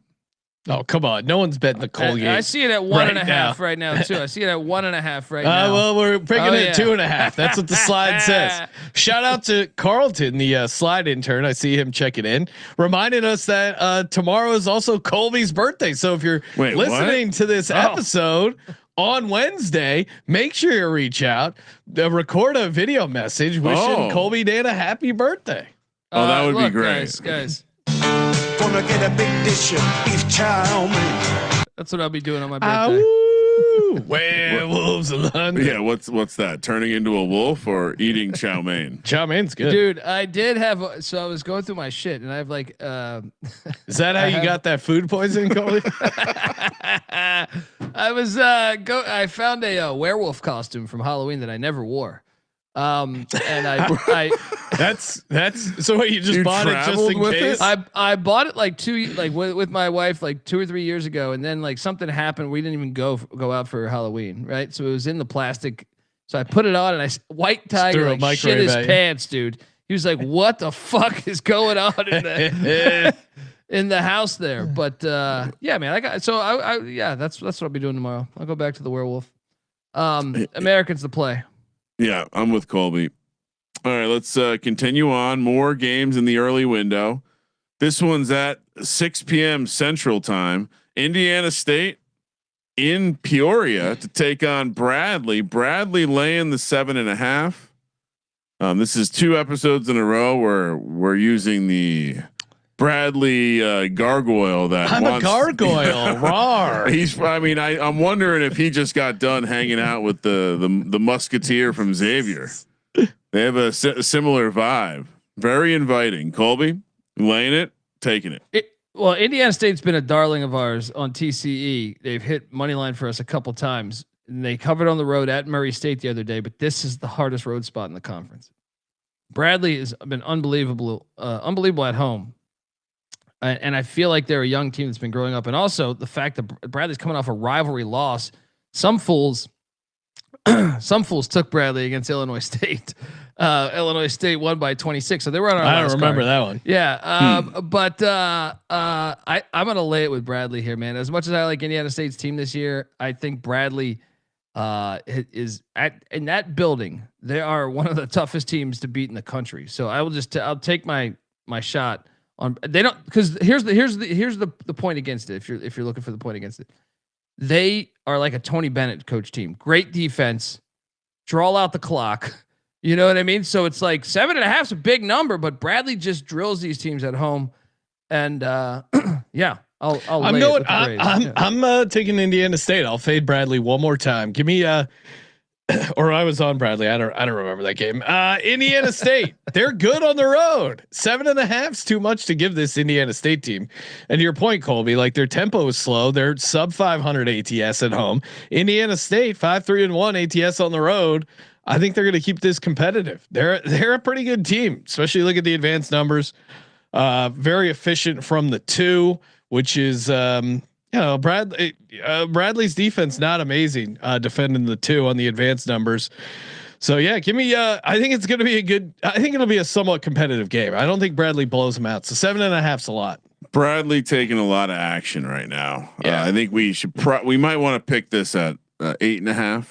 Oh, come on. No one's betting the Colgate. I see it at 1.5 right now too. I see it at 1.5 right now. Well, we're picking it at 2.5. That's what the slide says. Shout out to Carlton, the slide intern. I see him checking in, reminding us that tomorrow is also Colby's birthday. So if you're listening to this episode on Wednesday, make sure you reach out, record a video message wishing Colby Dant a happy birthday. Oh, that would be look, great, guys. Gonna get a big dish of beef chow mein. That's what I'll be doing on my birthday. Werewolves of London. Yeah, what's that? Turning into a wolf or eating chow mein? Chow mein's good, Dude, I did have. So I was going through my shit, and I have like. Is that how you got that food poisoning, Colby? I was I found a werewolf costume from Halloween that I never wore. And I that's so what you just bought it just in case. I bought it like with my wife like 2 or 3 years ago, and then like something happened. We didn't even go out for Halloween, right? So it was in the plastic. So I put it on, and White Tiger like shit his pants, dude. He was like, "What the fuck is going on in the house there?" But yeah, man, that's what I'll be doing tomorrow. I'll go back to the werewolf. Americans to play. Yeah, I'm with Colby. All right, let's continue on. More games in the early window. This one's at 6 p.m. Central Time. Indiana State in Peoria to take on Bradley. Bradley laying the 7.5. This is 2 episodes in a row where we're using the Bradley gargoyle that I'm a gargoyle. Rawr. I'm wondering if he just got done hanging out with the musketeer from Xavier. They have a similar vibe. Very inviting. Colby, laying it, taking it. Well, Indiana State's been a darling of ours on TCE. They've hit money line for us a couple times. And they covered on the road at Murray State the other day, but this is the hardest road spot in the conference. Bradley has been unbelievable at home. And I feel like they're a young team that's been growing up. And also the fact that Bradley's coming off a rivalry loss. Some fools took Bradley against Illinois State. Illinois State won by 26. So they were on our I don't remember that one. Yeah. But I'm going to lay it with Bradley here, man. As much as I like Indiana State's team this year, I think Bradley is in that building. They are one of the toughest teams to beat in the country. So I'll take my shot on. They don't, because here's the point against it. If you're looking for the point against it, they are like a Tony Bennett coach team. Great defense, draw out the clock. You know what I mean? So it's like 7.5 is a big number, but Bradley just drills these teams at home. And yeah, I'm taking Indiana State. I'll fade Bradley one more time. Give me or I was on Bradley. I don't remember that game. Indiana State, they're good on the road. 7.5 is too much to give this Indiana State team. And to your point, Colby, like their tempo is slow. They're sub 500 ATS at home. Indiana State 5-3-1 ATS on the road. I think they're going to keep this competitive. They're a pretty good team, especially look at the advanced numbers. Very efficient from the 2, which is Bradley's defense not amazing defending the 2 on the advanced numbers. So yeah, give me. I think it's going to be I think it'll be a somewhat competitive game. I don't think Bradley blows them out. So 7.5's a lot. Bradley taking a lot of action right now. Yeah, I think we should. We might want to pick this at 8.5.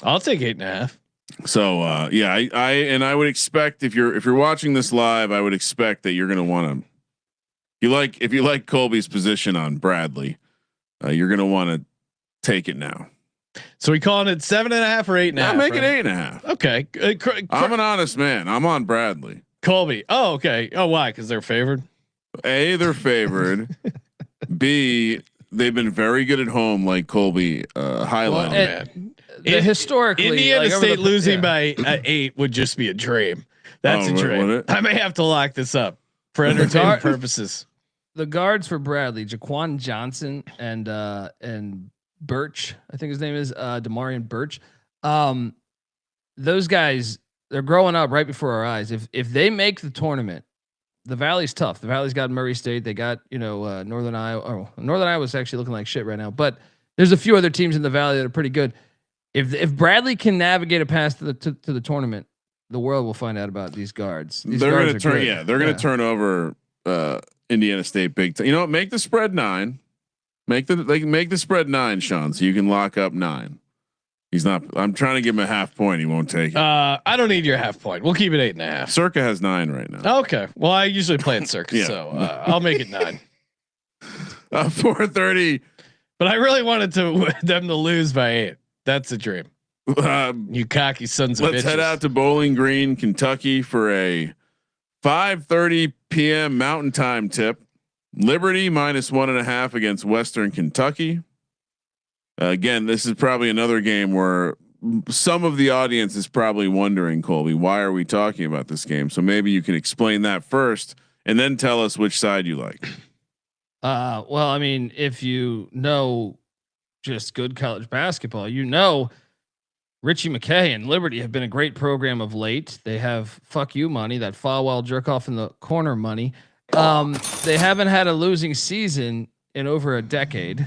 I'll take 8.5. So yeah, I would expect if you're watching this live, I would expect that you're going to want to. If you like Colby's position on Bradley, you're going to want to take it now. So we calling it 7.5 or 8.5? Yeah, make it 8.5. Okay. I'm an honest man. I'm on Bradley. Colby. Oh, okay. Oh, why? Because they're favored. A, they're favored. B, they've been very good at home, like Colby highlighted. Historically, Indiana State losing by 8 would just be a dream. That's a dream. I may have to lock this up for entertainment purposes. The guards for Bradley, Jaquan Johnson and Birch, I think his name is Demarion Birch. Those guys, they're growing up right before our eyes. If they make the tournament, the Valley's tough. The Valley's got Murray State. They got Northern Iowa. Oh, Northern Iowa's actually looking like shit right now. But there's a few other teams in the Valley that are pretty good. If Bradley can navigate a path to the tournament, the world will find out about these guards. They're going to turn. Yeah, they're going to turn over Indiana State big time. You know what? Make the spread 9. Make the spread 9, Sean, so you can lock up 9. He's not. I'm trying to give him a half point. He won't take it. I don't need your half point. We'll keep it 8.5. Circa has 9 right now. Okay. Well, I usually play in Circa, so I'll make it 9. 4:30 But I really wanted them to lose by 8. That's a dream. You cocky sons of bitches. Let's head out to Bowling Green, Kentucky for a 5:30 p.m. Mountain Time tip. Liberty -1.5 against Western Kentucky. Again, this is probably another game where some of the audience is probably wondering, Colby, why are we talking about this game? So maybe you can explain that first and then tell us which side you like. Well, I mean, if you know just good college basketball, you know Richie McKay and Liberty have been a great program of late. They have fuck you money, that Falwell jerk off in the corner money. They haven't had a losing season in over a decade,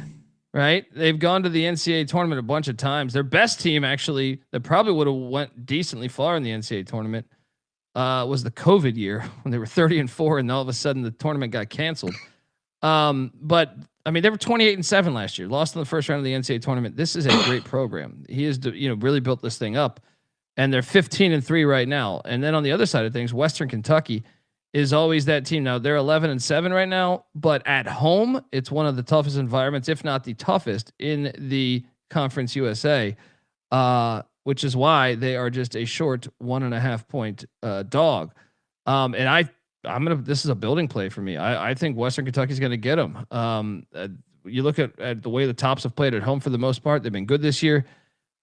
right? They've gone to the NCAA tournament a bunch of times. Their best team, actually, that probably would have went decently far in the NCAA tournament, was the COVID year when they were 30-4, and all of a sudden the tournament got canceled. But I mean, they were 28-7 last year, lost in the first round of the NCAA tournament. This is a great program. He has, really built this thing up, and they're 15-3 right now. And then on the other side of things, Western Kentucky is always that team. Now they're 11-7 right now, but at home, it's one of the toughest environments, if not the toughest in the Conference USA, which is why they are just a short 1.5 point dog. And this is a building play for me. I think Western Kentucky is going to get them. You look at the way the Tops have played at home for the most part. They've been good this year.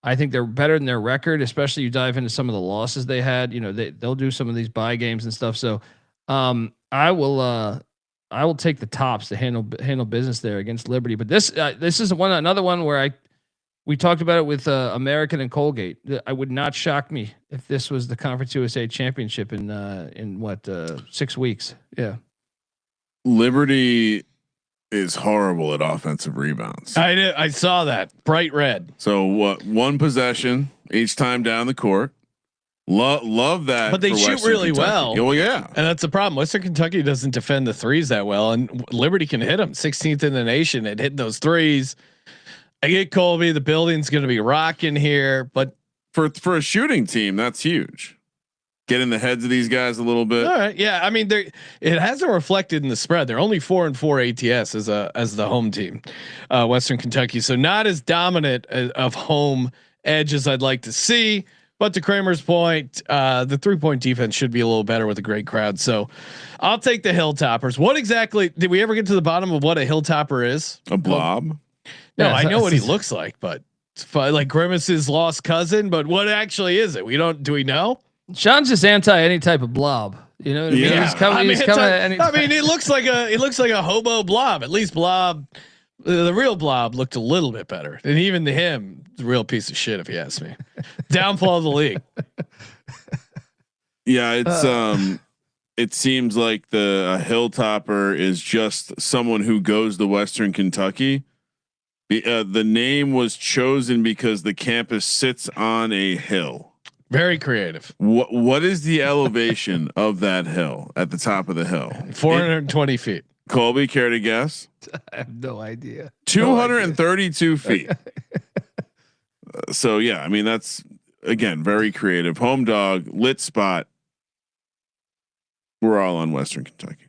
I think they're better than their record, especially you dive into some of the losses they had. They'll do some of these bye games and stuff. So I will take the Tops to handle business there against Liberty. But this is another one where we talked about it with American and Colgate. I would not shock me if this was the Conference USA championship in 6 weeks. Yeah. Liberty is horrible at offensive rebounds. I saw that bright red. So one possession each time down the court. Love that. But they shoot Western really Kentucky. well. Oh yeah. And that's the problem. Western Kentucky doesn't defend the threes that well, and Liberty can hit them. 16th in the nation at hitting those threes. I get Colby. The building's going to be rocking here, but for a shooting team, that's huge. Get in the heads of these guys a little bit. All right, yeah. I mean, it hasn't reflected in the spread. They're only 4-4 ATS as the home team, Western Kentucky. So not as dominant of home edge as I'd like to see. But to Kramer's point, the 3-point defense should be a little better with a great crowd. So I'll take the Hilltoppers. What exactly did we ever get to the bottom of what a Hilltopper is? A blob. No, I know what he looks like, but it's fun, like Grimace's lost cousin. But what actually is it? Do we know? Sean's just anti any type of blob. You know what I mean? Yeah. He's coming it looks like a hobo blob. At least blob, the real blob looked a little bit better, and even him, the real piece of shit, if you ask me. Downfall of the league. Yeah, it's it seems like a Hilltopper is just someone who goes to Western Kentucky. The name was chosen because the campus sits on a hill. Very creative. What is the elevation of that hill at the top of the hill? 420 feet. Colby, care to guess? I have no idea. 232 feet. So yeah, I mean that's again very creative. Home dog, lit spot. We're all on Western Kentucky.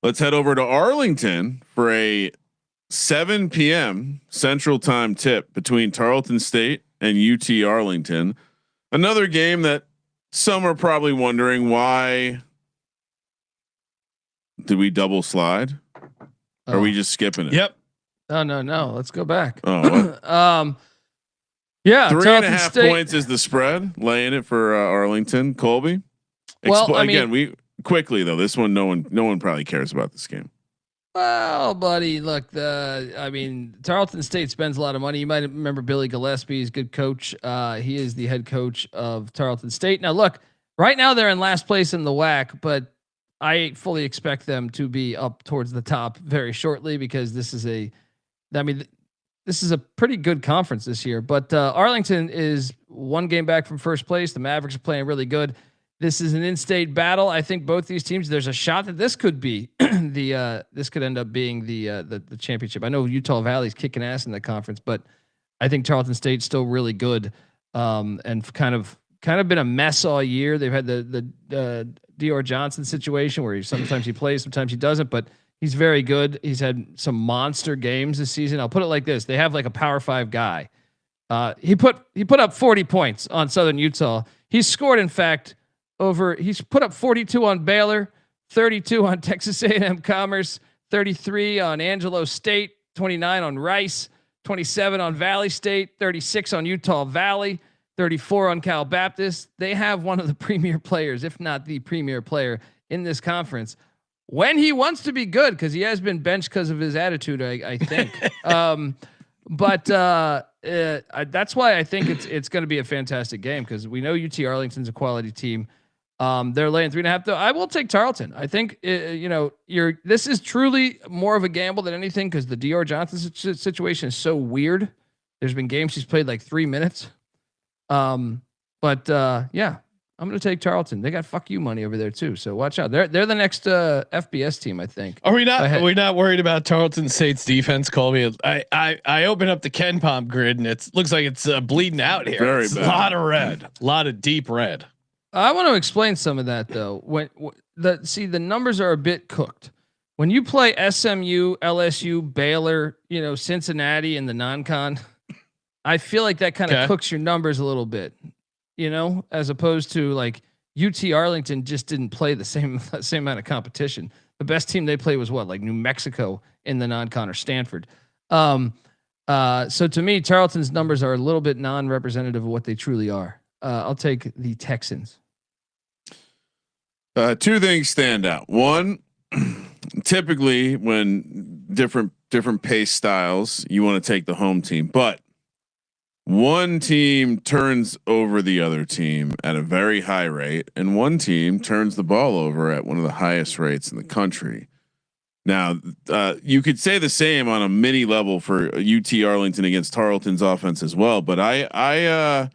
Let's head over to Arlington for a 7 p.m. Central Time tip between Tarleton State and UT Arlington. Another game that some are probably wondering why did we double slide? Are we just skipping it? Yep. Oh no. Let's go back. Oh, yeah. 3.5 points is the spread. Laying it for Arlington. Colby. Well, we quickly though. This one, no one probably cares about this game. Well, buddy, look, Tarleton State spends a lot of money. You might remember Billy Gillespie. He's a good coach. He is the head coach of Tarleton State. Now, look, right now they're in last place in the WAC, but I fully expect them to be up towards the top very shortly because this is a pretty good conference this year. But Arlington is one game back from first place. The Mavericks are playing really good. This is an in-state battle. I think both these teams. There's a shot that this could be this could end up being the championship. I know Utah Valley's kicking ass in the conference, but I think Tarleton State's still really good and kind of been a mess all year. They've had the Dior Johnson situation where sometimes he plays, sometimes he doesn't. But He's very good. He's had some monster games this season. I'll put it like this: they have like a Power 5 guy. He put up 40 points on Southern Utah. He's scored, in fact, he's put up 42 on Baylor, 32 on Texas A&M Commerce, 33 on Angelo State, 29 on Rice, 27 on Valley State, 36 on Utah Valley, 34 on Cal Baptist. They have one of the premier players, if not the premier player in this conference, when he wants to be good, because he has been benched because of his attitude, I think. But that's why I think it's going to be a fantastic game, because we know UT Arlington's a quality team. They're laying 3.5 though. I will take Tarleton. I think this is truly more of a gamble than anything, because the Dior Johnson situation is so weird. There's been games she's played like 3 minutes. Yeah, I'm going to take Tarleton. They got fuck you money over there too, so watch out. They're the next FBS team, I think. Are we not worried about Tarleton State's defense, Colby? I open up the Ken Pom grid and it looks like it's bleeding out here. Very it's bad. A lot of red, a lot of deep red. I want to explain some of that though. The numbers are a bit cooked. When you play SMU, LSU, Baylor, Cincinnati in the non-con, I feel like that kind of cooks your numbers a little bit, as opposed to like UT Arlington just didn't play the same amount of competition. The best team they played was like New Mexico in the non-con, or Stanford. So to me, Tarleton's numbers are a little bit non-representative of what they truly are. I'll take the Texans. Two things stand out. One, typically when different pace styles, you want to take the home team, but one team turns over the other team at a very high rate, and one team turns the ball over at one of the highest rates in the country. Now, you could say the same on a mini level for UT Arlington against Tarleton's offense as well, but I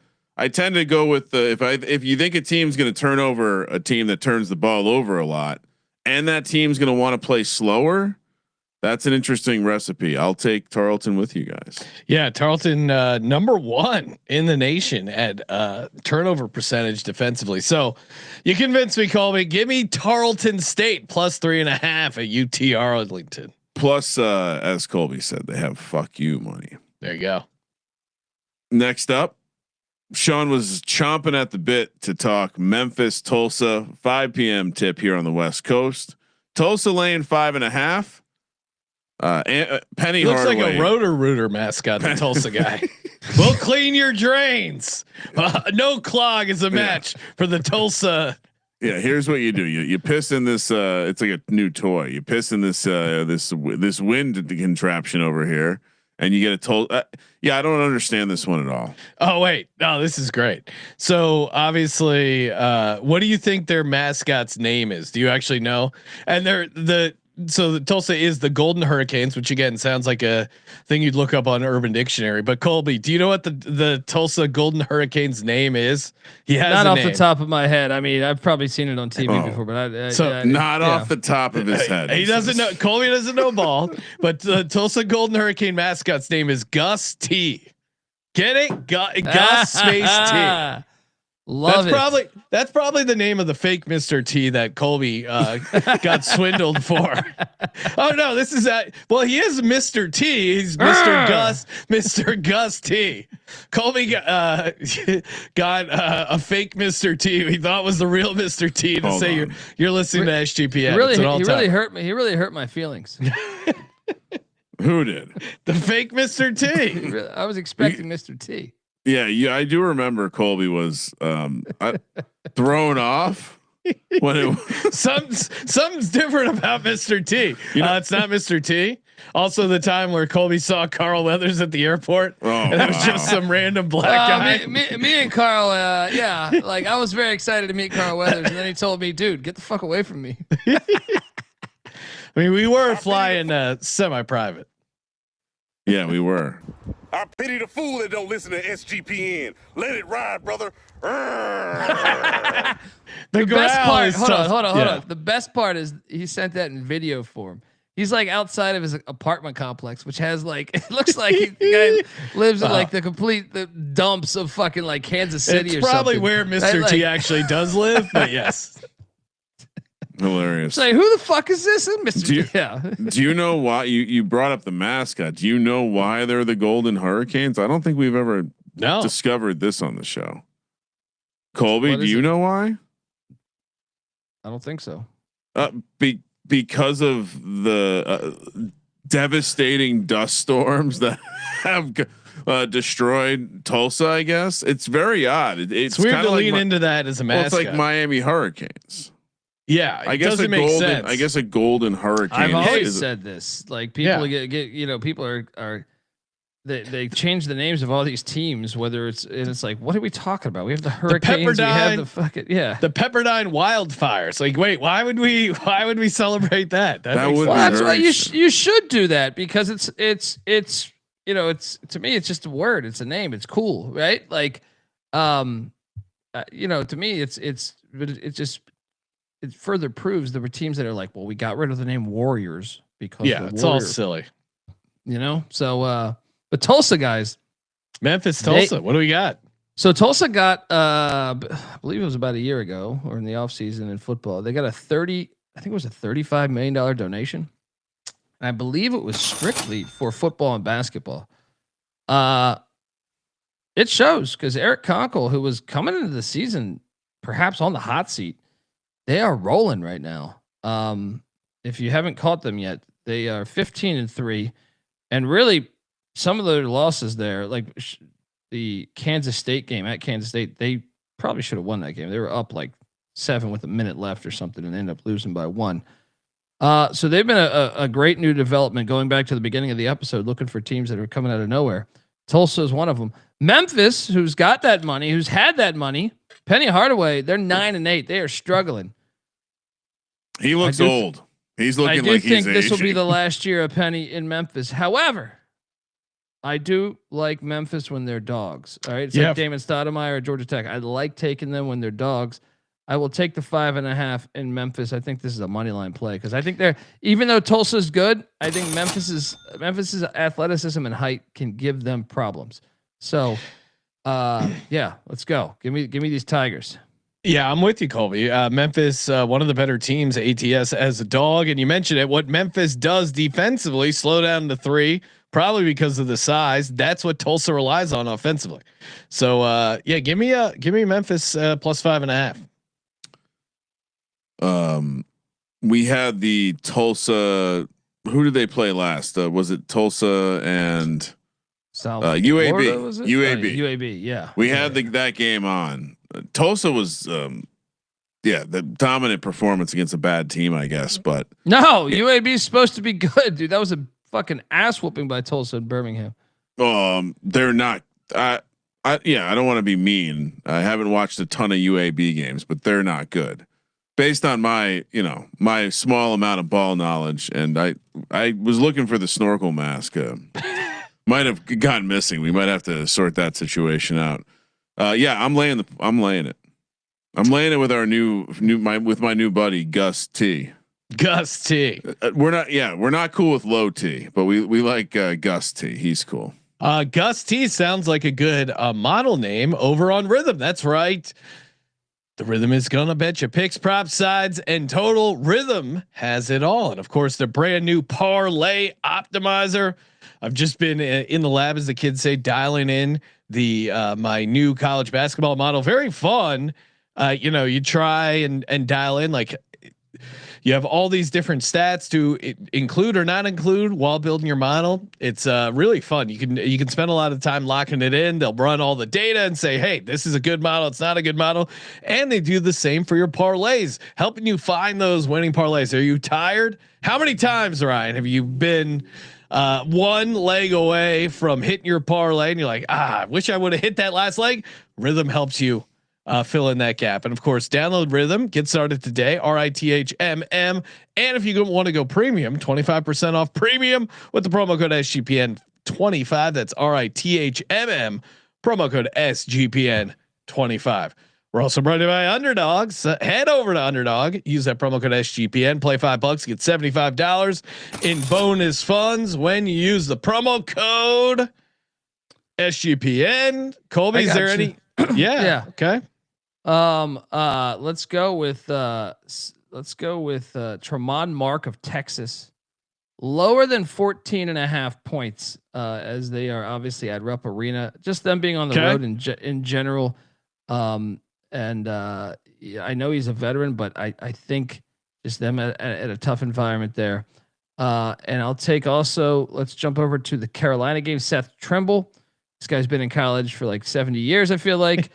tend to go with if you think a team's going to turn over a team that turns the ball over a lot, and that team's going to want to play slower, that's an interesting recipe. I'll take Tarleton with you guys. Yeah, Tarleton number 1 in the nation at turnover percentage defensively. So you convinced me, Colby. Give me Tarleton State plus 3.5 at UT Arlington. Plus, as Colby said, they have fuck you money. There you go. Next up, Sean was chomping at the bit to talk Memphis, Tulsa, 5 p.m. tip here on the West Coast. Tulsa laying 5.5. Penny looks Hardaway. like a Rotor-Rooter mascot, the Tulsa guy. We'll clean your drains. No clog is a match for the Tulsa. Yeah, here's what you do. You piss in this. It's like a new toy. You piss in this this wind contraption over here, and you get a Tulsa. Yeah, I don't understand this one at all. Oh wait, no, this is great. So obviously, what do you think their mascot's name is? Do you actually know? And so the Tulsa is the Golden Hurricanes, which again sounds like a thing you'd look up on Urban Dictionary. But Colby, do you know what the Tulsa Golden Hurricanes name is? He has not off name. the top of my head. I mean, I've probably seen it on TV before, but not off the top of his head. He doesn't know. Colby doesn't know ball, but the Tulsa Golden Hurricane mascot's name is Gus T. Get it? Gus space T. That's probably the name of the fake Mr. T that Colby got swindled for. Oh no, this is that. Well, he is Mr. T. He's Mr. Gus T. Colby got a fake Mr. T. He thought was the real Mr. T to say you're listening to SGPN. He really hurt me. He really hurt my feelings. Who did? The fake Mr. T. I was expecting Mr. T. Yeah, I do remember Colby was thrown off when it something's different about Mr. T. It's not Mr. T. Also, the time where Colby saw Carl Weathers at the airport, and it was just some random black guy. Me and Carl, like I was very excited to meet Carl Weathers, and then he told me, "Dude, get the fuck away from me." I mean, we were flying semi-private. Yeah, we were. I pity the fool that don't listen to SGPN. Let it ride, brother. The best part. Hold on. Yeah. The best part is he sent that in video form. He's like outside of his apartment complex, which has like it looks like the guy lives in like the dumps of fucking like Kansas City. It's or probably something. where Mr. T actually does live, but yes. Hilarious. Say, who the fuck is this? Do you know why you brought up the mascot? Do you know why they're the Golden Hurricanes? I don't think we've ever discovered this on the show. Colby, do you know why? I don't think so. Because of the devastating dust storms that have destroyed Tulsa. I guess it's very odd. It's weird to lean like into that as a mascot. Well, it's like Miami Hurricanes. Yeah, I guess doesn't make sense. I guess a golden hurricane. I've always said this. Like people get people are they change the names of all these teams. Whether it's like, what are we talking about? We have the Hurricanes. We have the fucking the Pepperdine wildfires. Like, wait, why would we celebrate that? That's why you should do that, because it's to me it's just a word. It's a name. It's cool, right? Like, to me it further proves there were teams that are like, well, we got rid of the name Warriors because it's all silly, So, but Tulsa guys, Memphis, Tulsa, what do we got? So Tulsa got, I believe it was about a year ago or in the off season in football, they got I think it was a $35 million donation. And I believe it was strictly for football and basketball. It shows, because Eric Conkle, who was coming into the season perhaps on the hot seat, they are rolling right now. If you haven't caught them yet, they are 15-3, and really some of their losses there, like the Kansas State game at Kansas State, they probably should have won that game. They were up like 7 with a minute left or something and ended up losing by 1. So they've been a great new development, going back to the beginning of the episode, looking for teams that are coming out of nowhere. Tulsa is one of them. Memphis, who's got that money, who's had that money, Penny Hardaway, they're 9-8. They are struggling. He looks old. He's looking like he's I do think this aging. will be the last year of Penny in Memphis. However, I do like Memphis when they're dogs. All right. It's like Damon Stoudemire or Georgia Tech. I like taking them when they're dogs. I will take the 5.5 in Memphis. I think this is a money line play, because I think even though Tulsa's good, I think Memphis's athleticism and height can give them problems. So, let's go. Give me these Tigers. Yeah, I'm with you, Colby. Memphis, one of the better teams, ATS as a dog. And you mentioned it. What Memphis does defensively, slow down to 3, probably because of the size. That's what Tulsa relies on offensively. So, give me Memphis plus 5.5. We had the Tulsa. Who did they play last? Was it Tulsa and UAB? Florida, was it? UAB. UAB. Yeah. We had that game on. Tulsa was, the dominant performance against a bad team, I guess. But no, UAB is supposed to be good, dude. That was a fucking ass whooping by Tulsa in Birmingham. They're not. I don't want to be mean. I haven't watched a ton of UAB games, but they're not good. Based on my small amount of ball knowledge, and I was looking for the snorkel mask. Might have gone missing. We might have to sort that situation out. I'm laying it. I'm laying it with our with my new buddy Gus T. Gus T. We're not cool with low T, but we like Gus T. He's cool. Gus T sounds like a good model name over on Rhythm. That's right. The Rhythm is gonna bet you picks, props, sides, and total. Rhythm has it all, and of course, the brand new parlay optimizer. I've just been in the lab, as the kids say, dialing in the my new college basketball model. Very fun. You try and dial in, like you have all these different stats to include or not include while building your model. It's really fun. You can spend a lot of time locking it in. They'll run all the data and say, hey, this is a good model. It's not a good model. And they do the same for your parlays, helping you find those winning parlays. Are you tired? How many times, Ryan, have you been one leg away from hitting your parlay and you're like, I wish I would have hit that last leg? Rhythm helps you fill in that gap. And of course, download Rhythm, get started today, RITHMM. And if you want to go premium, 25% off premium with the promo code SGPN25. That's RITHMM, promo code SGPN25. We're also brought to you by Underdog. So head over to Underdog, use that promo code SGPN, play $5, get $75 in bonus funds when you use the promo code SGPN. Colby, is there any? Yeah. Okay. Let's go with let's go with Tremont Mark of Texas. Lower than 14.5 points, as they are obviously at Rupp Arena. Just them being on the road in general. Yeah, I know he's a veteran, but I think just them at a tough environment there. And I'll take also, let's jump over to the Carolina game. Seth Trimble. This guy's been in college for like 70 years, I feel like.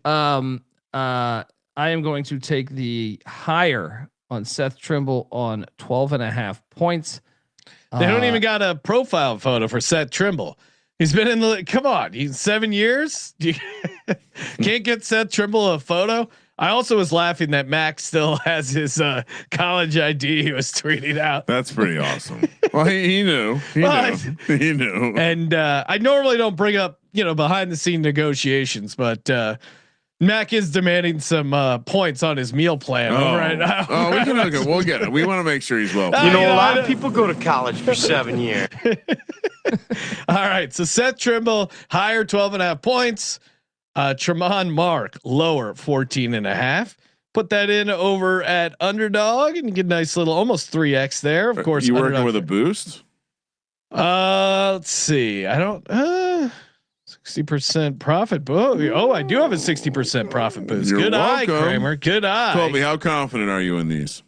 I am going to take the higher on Seth Trimble on 12.5 points. They don't even got a profile photo for Seth Trimble. He's been in the, come on, he's 7 years. You can't get Seth Trimble a photo. I also was laughing that Max still has his college ID he was tweeting out. That's pretty awesome. Well, he knew. He knew. And I normally don't bring up, behind the scene negotiations, but Mac is demanding some points on his meal plan right now. Oh, we can look at. We'll get it. We want to make sure he's well. You know, a lot of people go to college for 7 years. All right. So Seth Trimble, higher 12.5 points. Tremont Mark, lower 14.5. Put that in over at Underdog and you get a nice little almost 3x there. Of course, you working with a boost? Let's see. I don't 60% profit. Oh, I do have a 60% profit boost. You're Good welcome. eye, Kramer. Good eye. Colby, how confident are you in these?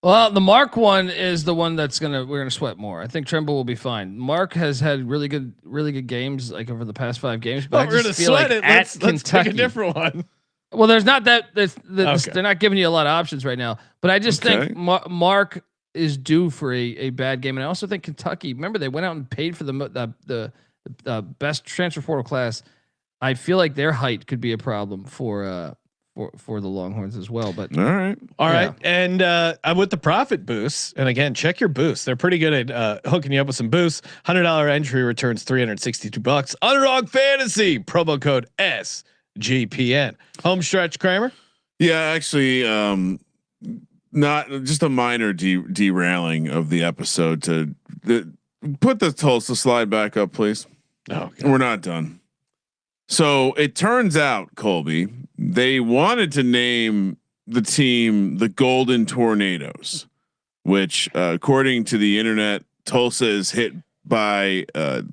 Well, the Mark one is the one that's we're gonna sweat more. I think Trimble will be fine. Mark has had really good games like over the past 5 games, but I just feel like let's pick a different one. Well, there's not that. They're not giving you a lot of options right now, but I just think Mark is due for a bad game, and I also think Kentucky. Remember, they went out and paid for the best transfer portal class. I feel like their height could be a problem for the Longhorns as well. But all right. And I'm with the profit boosts. And again, check your boosts. They're pretty good at hooking you up with some boosts. $100 entry returns $362. Underdog Fantasy promo code SGPN. Home stretch, Kramer. Yeah, actually, not just a minor derailing of the episode. Put the Tulsa slide back up, please. Okay. We're not done. So it turns out, Colby, they wanted to name the team the Golden Tornadoes, which, according to the internet, Tulsa is hit by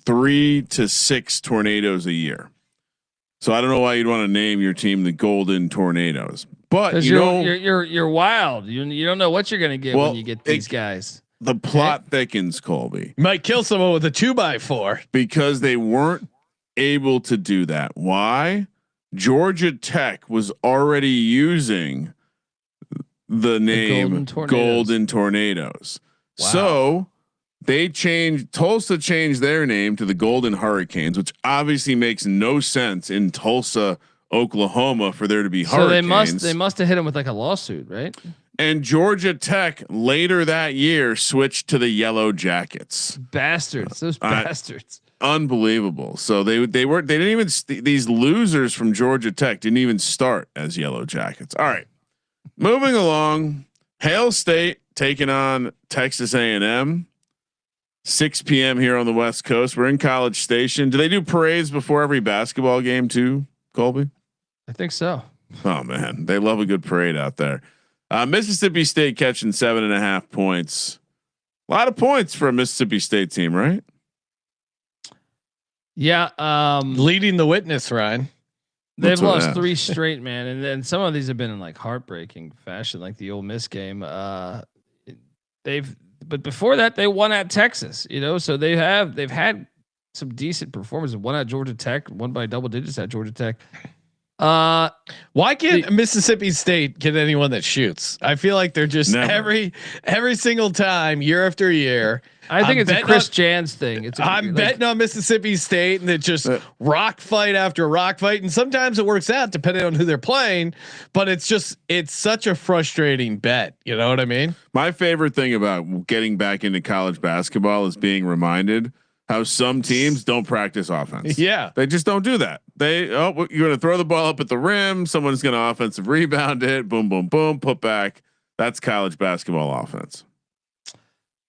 3 to 6 tornadoes a year. So I don't know why you'd want to name your team the Golden Tornadoes, but you're wild. You don't know what you're gonna get when you get these guys. The plot thickens, Colby. You might kill someone with a 2x4 because they weren't able to do that. Why? Georgia Tech was already using the name Golden Tornadoes. Wow. So Tulsa changed their name to the Golden Hurricanes, which obviously makes no sense in Tulsa, Oklahoma for there to be hurricanes. So they must have hit him with like a lawsuit, right? And Georgia Tech later that year switched to the Yellow Jackets. Bastards, those bastards. Unbelievable. So they didn't even these losers from Georgia Tech didn't even start as Yellow Jackets. All right, moving along. Hail State taking on Texas A&M. 6 p.m. here on the West Coast. We're in College Station. Do they do parades before every basketball game too, Colby? I think so. Oh man, they love a good parade out there. Mississippi State catching 7.5 points. A lot of points for a Mississippi State team, right? Yeah. Leading the witness, Ryan. They've lost 3 straight, man. And then some of these have been in like heartbreaking fashion, like the Ole Miss game. But before that they won at Texas, so they've had some decent performances. One at Georgia Tech, won by double digits at Georgia Tech. Why can't Mississippi State get anyone that shoots? I feel like they're just every single time, year after year. I think it's a Chris Jans thing. I'm betting on Mississippi State, and it's just rock fight after rock fight, and sometimes it works out depending on who they're playing. But it's such a frustrating bet. You know what I mean? My favorite thing about getting back into college basketball is being reminded how some teams don't practice offense. Yeah, they just don't do that. You're going to throw the ball up at the rim. Someone's going to offensive rebound it. Boom, boom, boom. Put back. That's college basketball offense.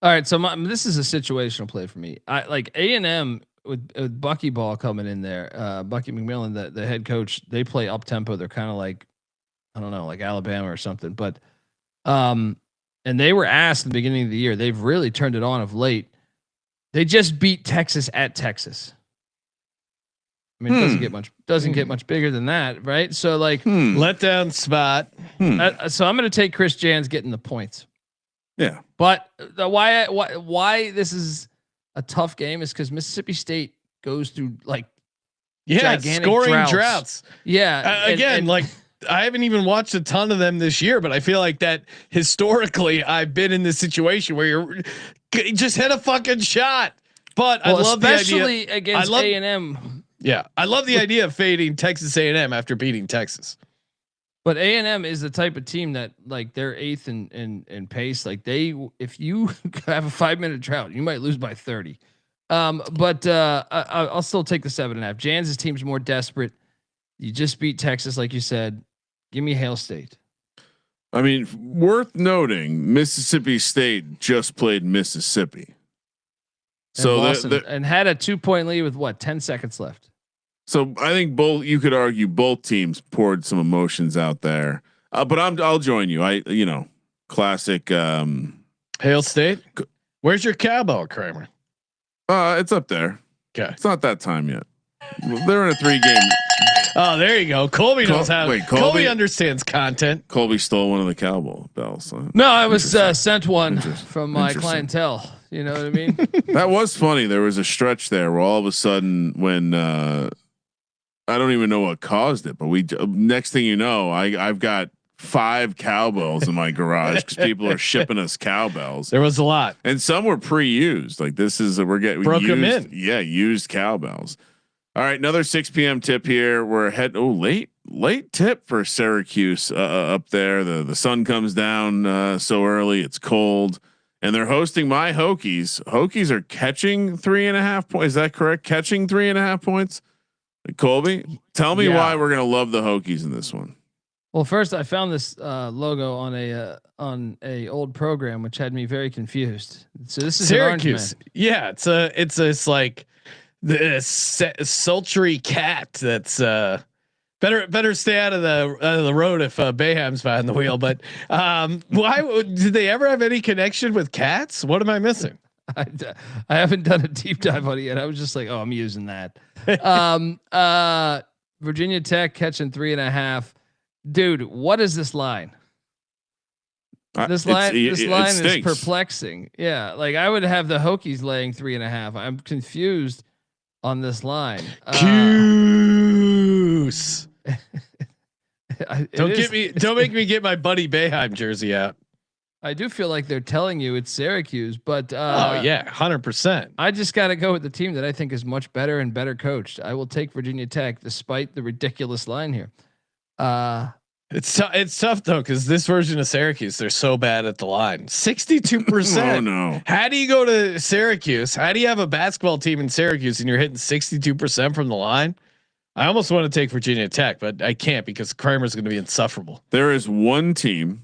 All right, so this is a situational play for me. I like A&M with Bucky Ball coming in there. Bucky McMillan, the head coach, they play up tempo. They're kind of like, I don't know, like Alabama or something. But And they were asked at the beginning of the year. They've really turned it on of late. They just beat Texas at Texas. I mean, it doesn't get much bigger than that, right? So like letdown spot. So I'm going to take Chris Jan's getting the points. Yeah. But why this is a tough game is because Mississippi State goes through like gigantic scoring droughts. Yeah. Again, like I haven't even watched a ton of them this year, but I feel like that historically I've been in this situation where you're just hit a fucking shot. But I love especially the idea against A&M. Yeah, I love the idea of fading Texas A&M after beating Texas. But A&M is the type of team that like they're 8th in pace. Like if you have a 5-minute drought, you might lose by 30. But I'll still take the 7.5. Jan's team's more desperate. You just beat Texas, like you said. Give me Hail State. I mean, worth noting, Mississippi State just played Mississippi. So and had a 2-point lead with 10 seconds left. So I think you could argue both teams poured some emotions out there. But I'll join you. Classic Hail State. Where's your cowbell, Kramer? It's up there. Okay. It's not that time yet. They're in a 3-game. Oh, there you go. Colby knows how. Colby understands content. Colby stole one of the cowbell bells. So no, I was sent one from my clientele. You know what I mean? That was funny. There was a stretch there where all of a sudden, when I don't even know what caused it, but next thing you know, I've got 5 cowbells in my garage because people are shipping us cowbells. There was a lot, and some were pre-used. Like this is we broke used, them in. Yeah, used cowbells. All right, another 6 p.m. tip here. We're late tip for Syracuse up there. The sun comes down so early. It's cold, and they're hosting my Hokies. Hokies are catching 3.5 points. Is that correct? Catching 3.5 points. Colby, tell me why we're gonna love the Hokies in this one. Well, first I found this logo on a old program, which had me very confused. So this is Syracuse. Yeah, it's like the sultry cat that's better stay out of the road if Bayham's behind the wheel. But why did they ever have any connection with cats? What am I missing? I haven't done a deep dive on it yet. I was just like, I'm using that. Virginia Tech catching 3.5. Dude, what is this line? This line is perplexing. Yeah, like I would have the Hokies laying 3.5. I'm confused on this line. Goose. Don't make me get my Buddy Boeheim jersey out. I do feel like they're telling you it's Syracuse, but oh yeah, 100%. I just got to go with the team that I think is much better and better coached. I will take Virginia Tech despite the ridiculous line here. It's tough though because this version of Syracuse, they're so bad at the line. 62%. Oh no! How do you go to Syracuse? How do you have a basketball team in Syracuse and you're hitting 62% from the line? I almost want to take Virginia Tech, but I can't because Kramer's going to be insufferable. There is one team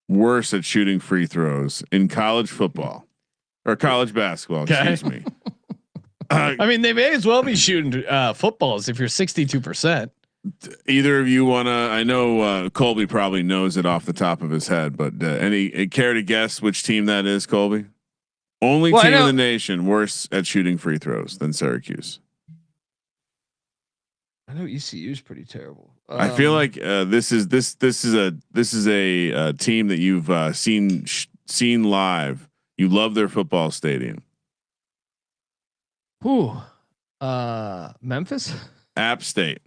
worse at shooting free throws in college football or college basketball. Okay. Excuse me. I mean, they may as well be shooting footballs if you're 62%. Either of you want to? I know Colby probably knows it off the top of his head, but any care to guess which team that is, Colby? Only team in the nation worse at shooting free throws than Syracuse. I know ECU is pretty terrible. I feel like this is a team that you've seen live. You love their football stadium. Who? Memphis? App State.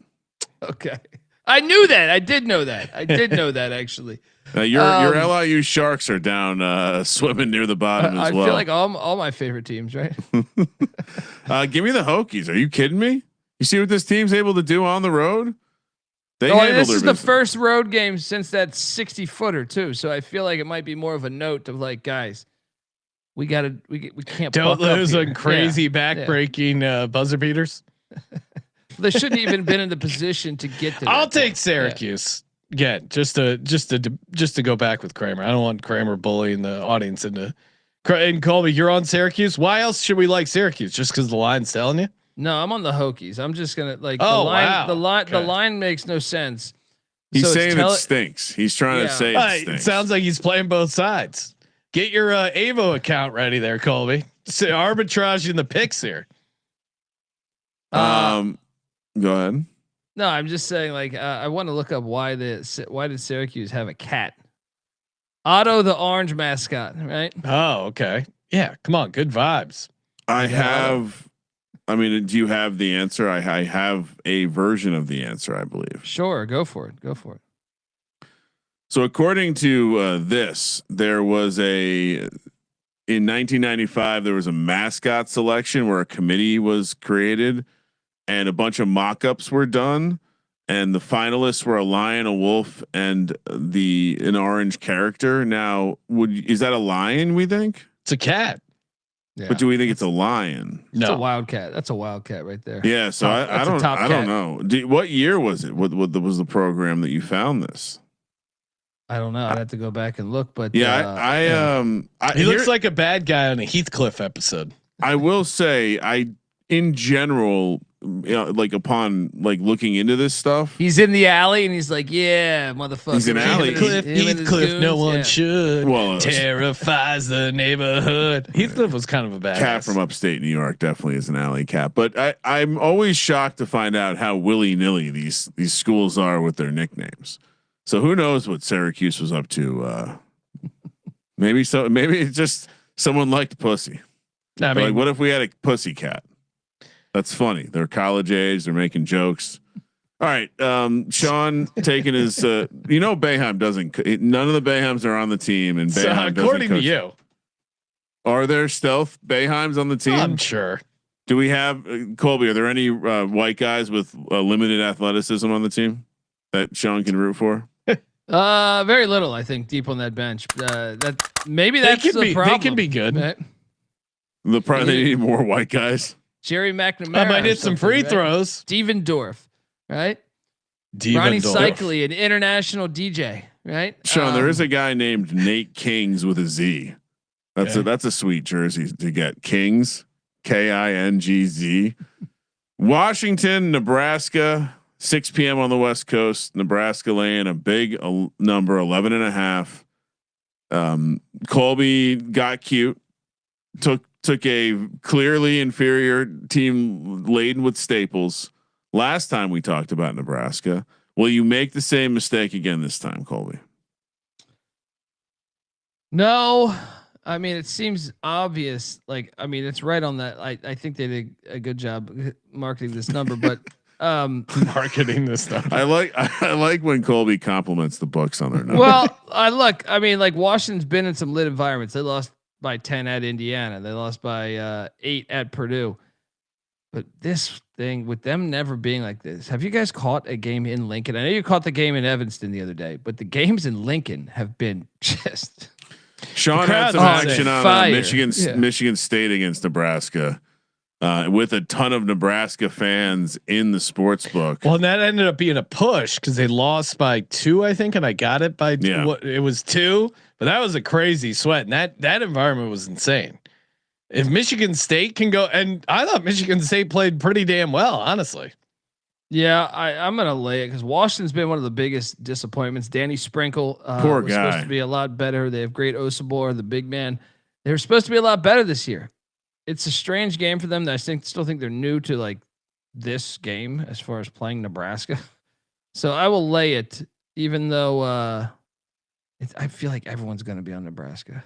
Okay. I knew that. I did know that. I did know that actually. Your LIU Sharks are down swimming near the bottom as well. I feel like all my favorite teams, right? Give me the Hokies. Are you kidding me? You see what this team's able to do on the road? This is the first road game since that 60-footer too. So I feel like it might be more of a note of like, guys, we can't don't lose on crazy backbreaking buzzer beaters. They shouldn't even been in the position to get to. I'll take Syracuse again, just to go back with Kramer. I don't want Kramer bullying the audience into. And Colby, you're on Syracuse. Why else should we like Syracuse? Just because the line's telling you? No, I'm on the Hokies. I'm just gonna like the line. The line makes no sense. He's So it's saying it stinks. He's trying to say it stinks. It sounds like he's playing both sides. Get your Avo account ready there, Colby. So arbitrage in the picks here. Go ahead. No, I'm just saying. Like, I want to look up why did Syracuse have a cat? Otto, the orange mascot, right? Oh, okay. Yeah, come on, good vibes. I mean, do you have the answer? I have a version of the answer, I believe. Sure, go for it. Go for it. So according to this, there was in 1995 there was a mascot selection where a committee was created, and a bunch of mock-ups were done, and the finalists were a lion, a wolf, and an orange character. Now, is that a lion? We think it's a cat. Yeah. But do we think it's a lion? It's a wildcat. That's a wildcat right there. Yeah. So I don't know. What year was it? What was the program that you found this? I don't know. I'd have to go back and look, but he looks like a bad guy on a Heathcliff episode. I will say, in general, like upon looking into this stuff, he's in the alley and he's like, "Yeah, motherfucker." He's in alley. Heathcliff, no one should. Well, terrifies the neighborhood. Heathcliff was kind of a bad cat from upstate New York. Definitely is an alley cat. But I'm always shocked to find out how willy nilly these schools are with their nicknames. So who knows what Syracuse was up to? Maybe it's just someone liked pussy. I mean, like, what if we had a pussy cat? That's funny. They're college age. They're making jokes. All right. Sean taking his, Boeheim doesn't, none of the Boeheims are on the team. And Boeheim according to you, are there stealth Boeheims on the team? I'm sure. Do we have Colby? Are there any white guys with limited athleticism on the team that Sean can root for? Very little, I think, deep on that bench. That's the problem. They can be good. Right? They need more white guys. Jerry McNamara. I might hit some free throws. Steven Dorff, right? Ronnie Cycli, an international DJ, right? Sean, there is a guy named Nate Kings with a Z. That's a sweet jersey to get. Kings, Kingz. Washington, Nebraska, 6 p.m. on the West Coast. Nebraska laying a big number, 11.5. Colby got cute. Took a clearly inferior team laden with staples last time we talked about Nebraska. Will you make the same mistake again this time, Colby? No, I mean, it seems obvious. It's right on that. I think they did a good job marketing this number, but marketing this stuff. I like when Colby compliments the books on their number. Well, Washington's been in some lit environments. They lost by 10 at Indiana. They lost by 8 at Purdue. But this thing with them never being like this. Have you guys caught a game in Lincoln? I know you caught the game in Evanston the other day, but the games in Lincoln have been just. Sean had some action on Michigan State against Nebraska. With a ton of Nebraska fans in the sports book. Well, and that ended up being a push because they lost by 2, I think, and I got it by it was 2, but that was a crazy sweat, and that environment was insane. If Michigan State can go, and I thought Michigan State played pretty damn well, honestly. Yeah, I'm gonna lay it because Washington's been one of the biggest disappointments. Danny Sprinkle, poor was guy, supposed to be a lot better. They have great Osabor, the big man. They were supposed to be a lot better this year. It's a strange game for them. I still think they're new to like this game as far as playing Nebraska. So I will lay it, even though I feel like everyone's going to be on Nebraska.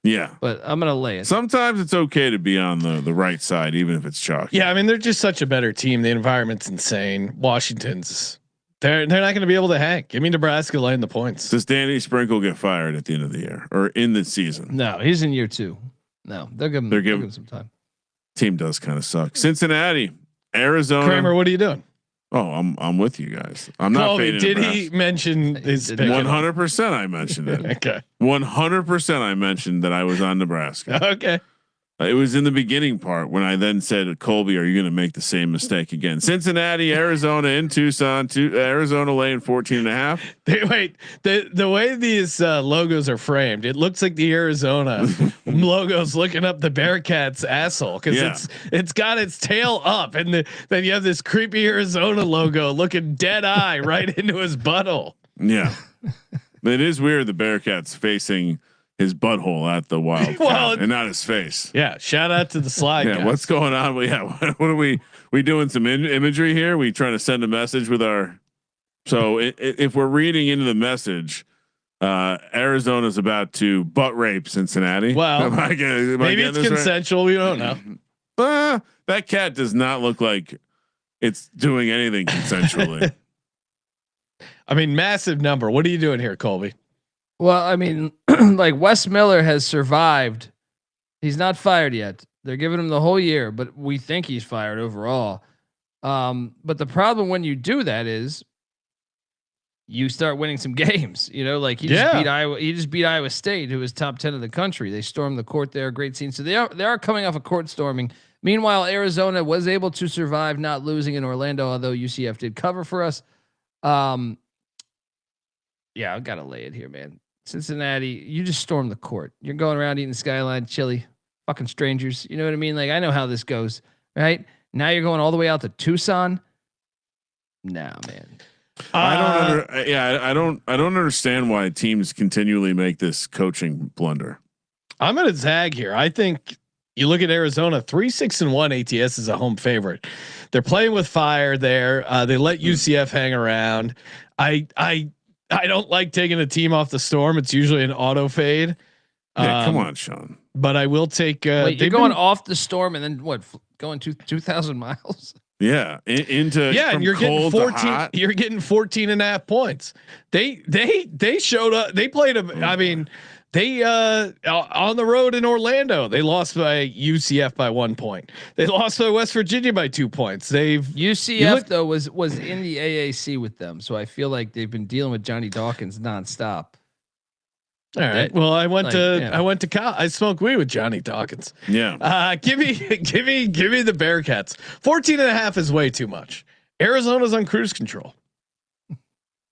Yeah, but I'm going to lay it. Sometimes it's okay to be on the right side, even if it's chalky. Yeah, I mean they're just such a better team. The environment's insane. Washington's they're not going to be able to hang. Give me Nebraska laying the points. Does Danny Sprinkle get fired at the end of the year or in the season? No, he's in year 2. No, they're giving some time. Team does kind of suck. Cincinnati, Arizona. Kramer, what are you doing? Oh, I'm with you guys. I'm not fading. Did he mention his 100%? I mentioned it. Okay. 100%. I mentioned that I was on Nebraska. Okay. It was in the beginning part when I then said, Colby, are you going to make the same mistake again? Cincinnati, Arizona in Tucson, Arizona laying 14.5. Wait, the way these logos are framed, it looks like the Arizona logo's looking up the Bearcats' asshole because it's got its tail up, and then you have this creepy Arizona logo looking dead eye right into his butthole. Yeah, it is weird. The Bearcats facing his butthole at the Wildcat and not his face. Yeah. Shout out to the slide. Yeah. Guys. What's going on? Yeah. What are we doing some imagery here? We trying to send a message with our, so if we're reading into the message, Arizona's about to butt rape Cincinnati. Well, maybe it's consensual. Right? We don't know. That cat does not look like it's doing anything consensually. I mean, massive number. What are you doing here, Colby? Well, I mean, like Wes Miller has survived. He's not fired yet. They're giving him the whole year, but we think he's fired overall. But the problem when you do that is you start winning some games. You know, like he just beat Iowa. He just beat Iowa State, who was top 10 of the country. They stormed the court there. Great scene. So they are coming off a court storming. Meanwhile, Arizona was able to survive, not losing in Orlando, although UCF did cover for us. Yeah, I've got to lay it here, man. Cincinnati, you just stormed the court. You're going around eating Skyline chili, fucking strangers. You know what I mean? Like, I know how this goes, right? Now you're going all the way out to Tucson. Nah, man. I don't understand why teams continually make this coaching blunder. I'm going to zag here. I think you look at Arizona, 3-6-1 ATS is a home favorite. They're playing with fire there. They let UCF hang around. I don't like taking a team off the storm. It's usually an auto fade. Yeah, come on, Sean. But I will take. Wait, you're going off the storm and then what? Going 2,000 miles? Yeah, into and you're getting 14. You're getting 14.5 points. They showed up. They played a. I mean, they on the road in Orlando. They lost by UCF by 1 point. They lost by West Virginia by 2 points. UCF though was in the AAC with them, so I feel like they've been dealing with Johnny Dawkins nonstop. All right. Well, I went to college. I smoked weed with Johnny Dawkins. Yeah. Give me the Bearcats. 14.5 is way too much. Arizona's on cruise control.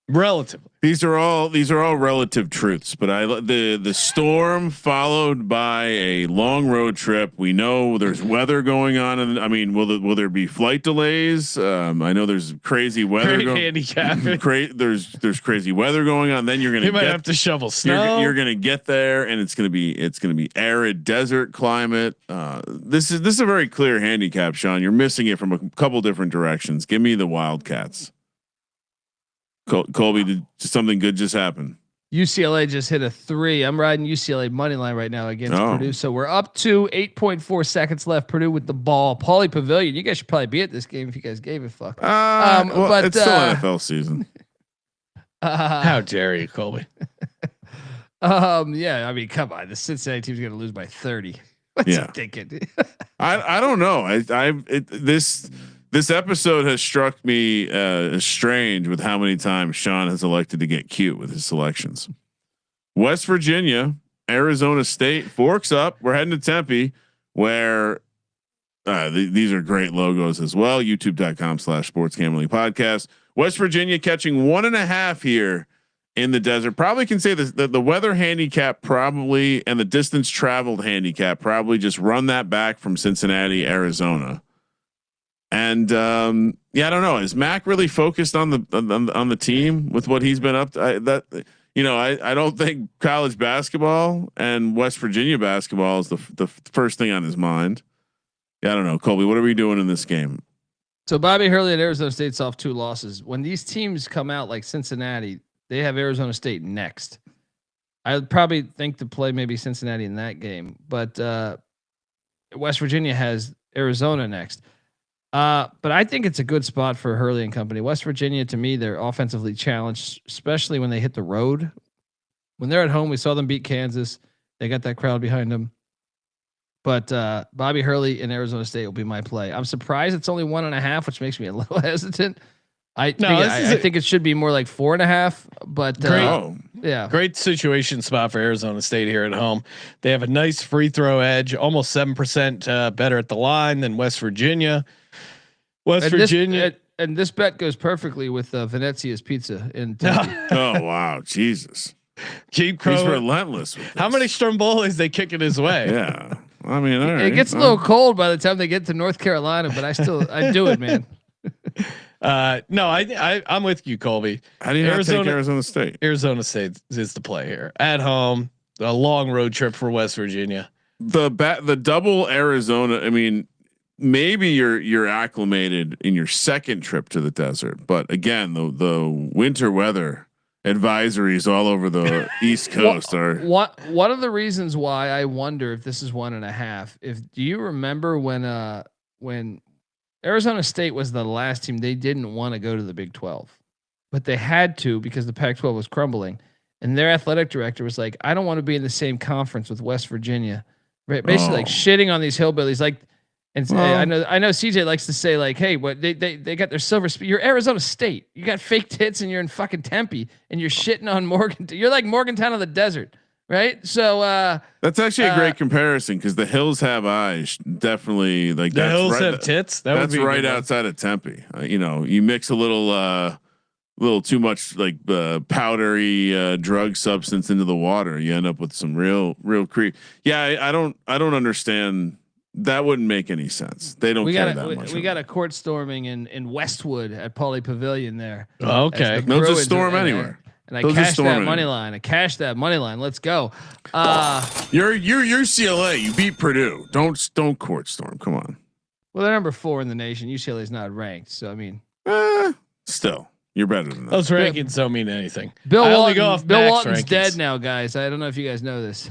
Relatively. These are all relative truths, but the storm followed by a long road trip. We know there's weather going on, and I mean, will there be flight delays? I know there's crazy weather. There's crazy weather going on. Then you're gonna have to shovel snow. You're gonna get there, and it's gonna be arid desert climate. This is a very clear handicap, Sean. You're missing it from a couple different directions. Give me the Wildcats. Colby, did something good just happen? UCLA just hit a 3. I'm riding UCLA money line right now against Purdue. So we're up to 8.4 seconds left. Purdue with the ball. Paulie Pavilion. You guys should probably be at this game if you guys gave a fuck. But it's still NFL season. How dare you, Colby? Yeah. I mean, come on. The Cincinnati team's going to lose by 30. What's he thinking? I don't know. This episode has struck me as strange with how many times Sean has elected to get cute with his selections. West Virginia, Arizona State, forks up. We're heading to Tempe, where these are great logos as well. YouTube.com/sportsgambling podcast. West Virginia catching 1.5 here in the desert. Probably can say this, the weather handicap probably and the distance traveled handicap probably just run that back from Cincinnati, Arizona. And I don't know. Is Mac really focused on the team with what he's been up to? I don't think college basketball and West Virginia basketball is the first thing on his mind. Yeah, I don't know, Colby. What are we doing in this game? So Bobby Hurley at Arizona State's off 2 losses. When these teams come out like Cincinnati, they have Arizona State next. I would probably think to play maybe Cincinnati in that game, but West Virginia has Arizona next. But I think it's a good spot for Hurley and company. West Virginia, to me, they're offensively challenged, especially when they hit the road. When they're at home, we saw them beat Kansas. They got that crowd behind them. But Bobby Hurley in Arizona State will be my play. I'm surprised it's only 1.5, which makes me a little hesitant. I think it should be more like 4.5. But great situation spot for Arizona State here at home. They have a nice free throw edge, almost 7% better at the line than West Virginia. And this bet goes perfectly with Venezia's Pizza in Tempe. Oh wow, Jesus! He's relentless. How many Strombolis they kicking his way? Yeah, I mean, all right. It gets a little cold by the time they get to North Carolina, but I do it, man. No, I'm with you, Colby. How do you not take Arizona State? Arizona State is the play here at home. A long road trip for West Virginia. The double Arizona. I mean, maybe you're acclimated in your second trip to the desert, but again, the winter weather advisories all over the East Coast are one of the reasons why I wonder if this is 1.5. Do you remember when Arizona State was the last team, they didn't want to go to the Big 12, but they had to because the Pac-12 was crumbling, and their athletic director was like, "I don't want to be in the same conference with West Virginia." Right, basically like shitting on these hillbillies, like. And I know CJ likes to say like, hey, what they got their silver speed. You're Arizona State. You got fake tits and you're in fucking Tempe and you're shitting on Morgan. You're like Morgantown of the desert, right? So that's actually a great comparison because the hills have eyes. Definitely, like the hills have tits. That's right outside of Tempe. You mix a little too much like powdery drug substance into the water, you end up with some real creep. Yeah, I don't understand. That wouldn't make any sense. They don't care that much. We got a court storming in Westwood at Pauley Pavilion there. Oh, okay. They'll just storm anywhere. And I cashed that money line. Let's go. You're UCLA. You beat Purdue. Don't court storm. Come on. Well, they're number 4 in the nation. UCLA is not ranked. So, I mean. Still. You're better than that. Those rankings don't mean anything. Bill Walton's dead now, guys. I don't know if you guys know this.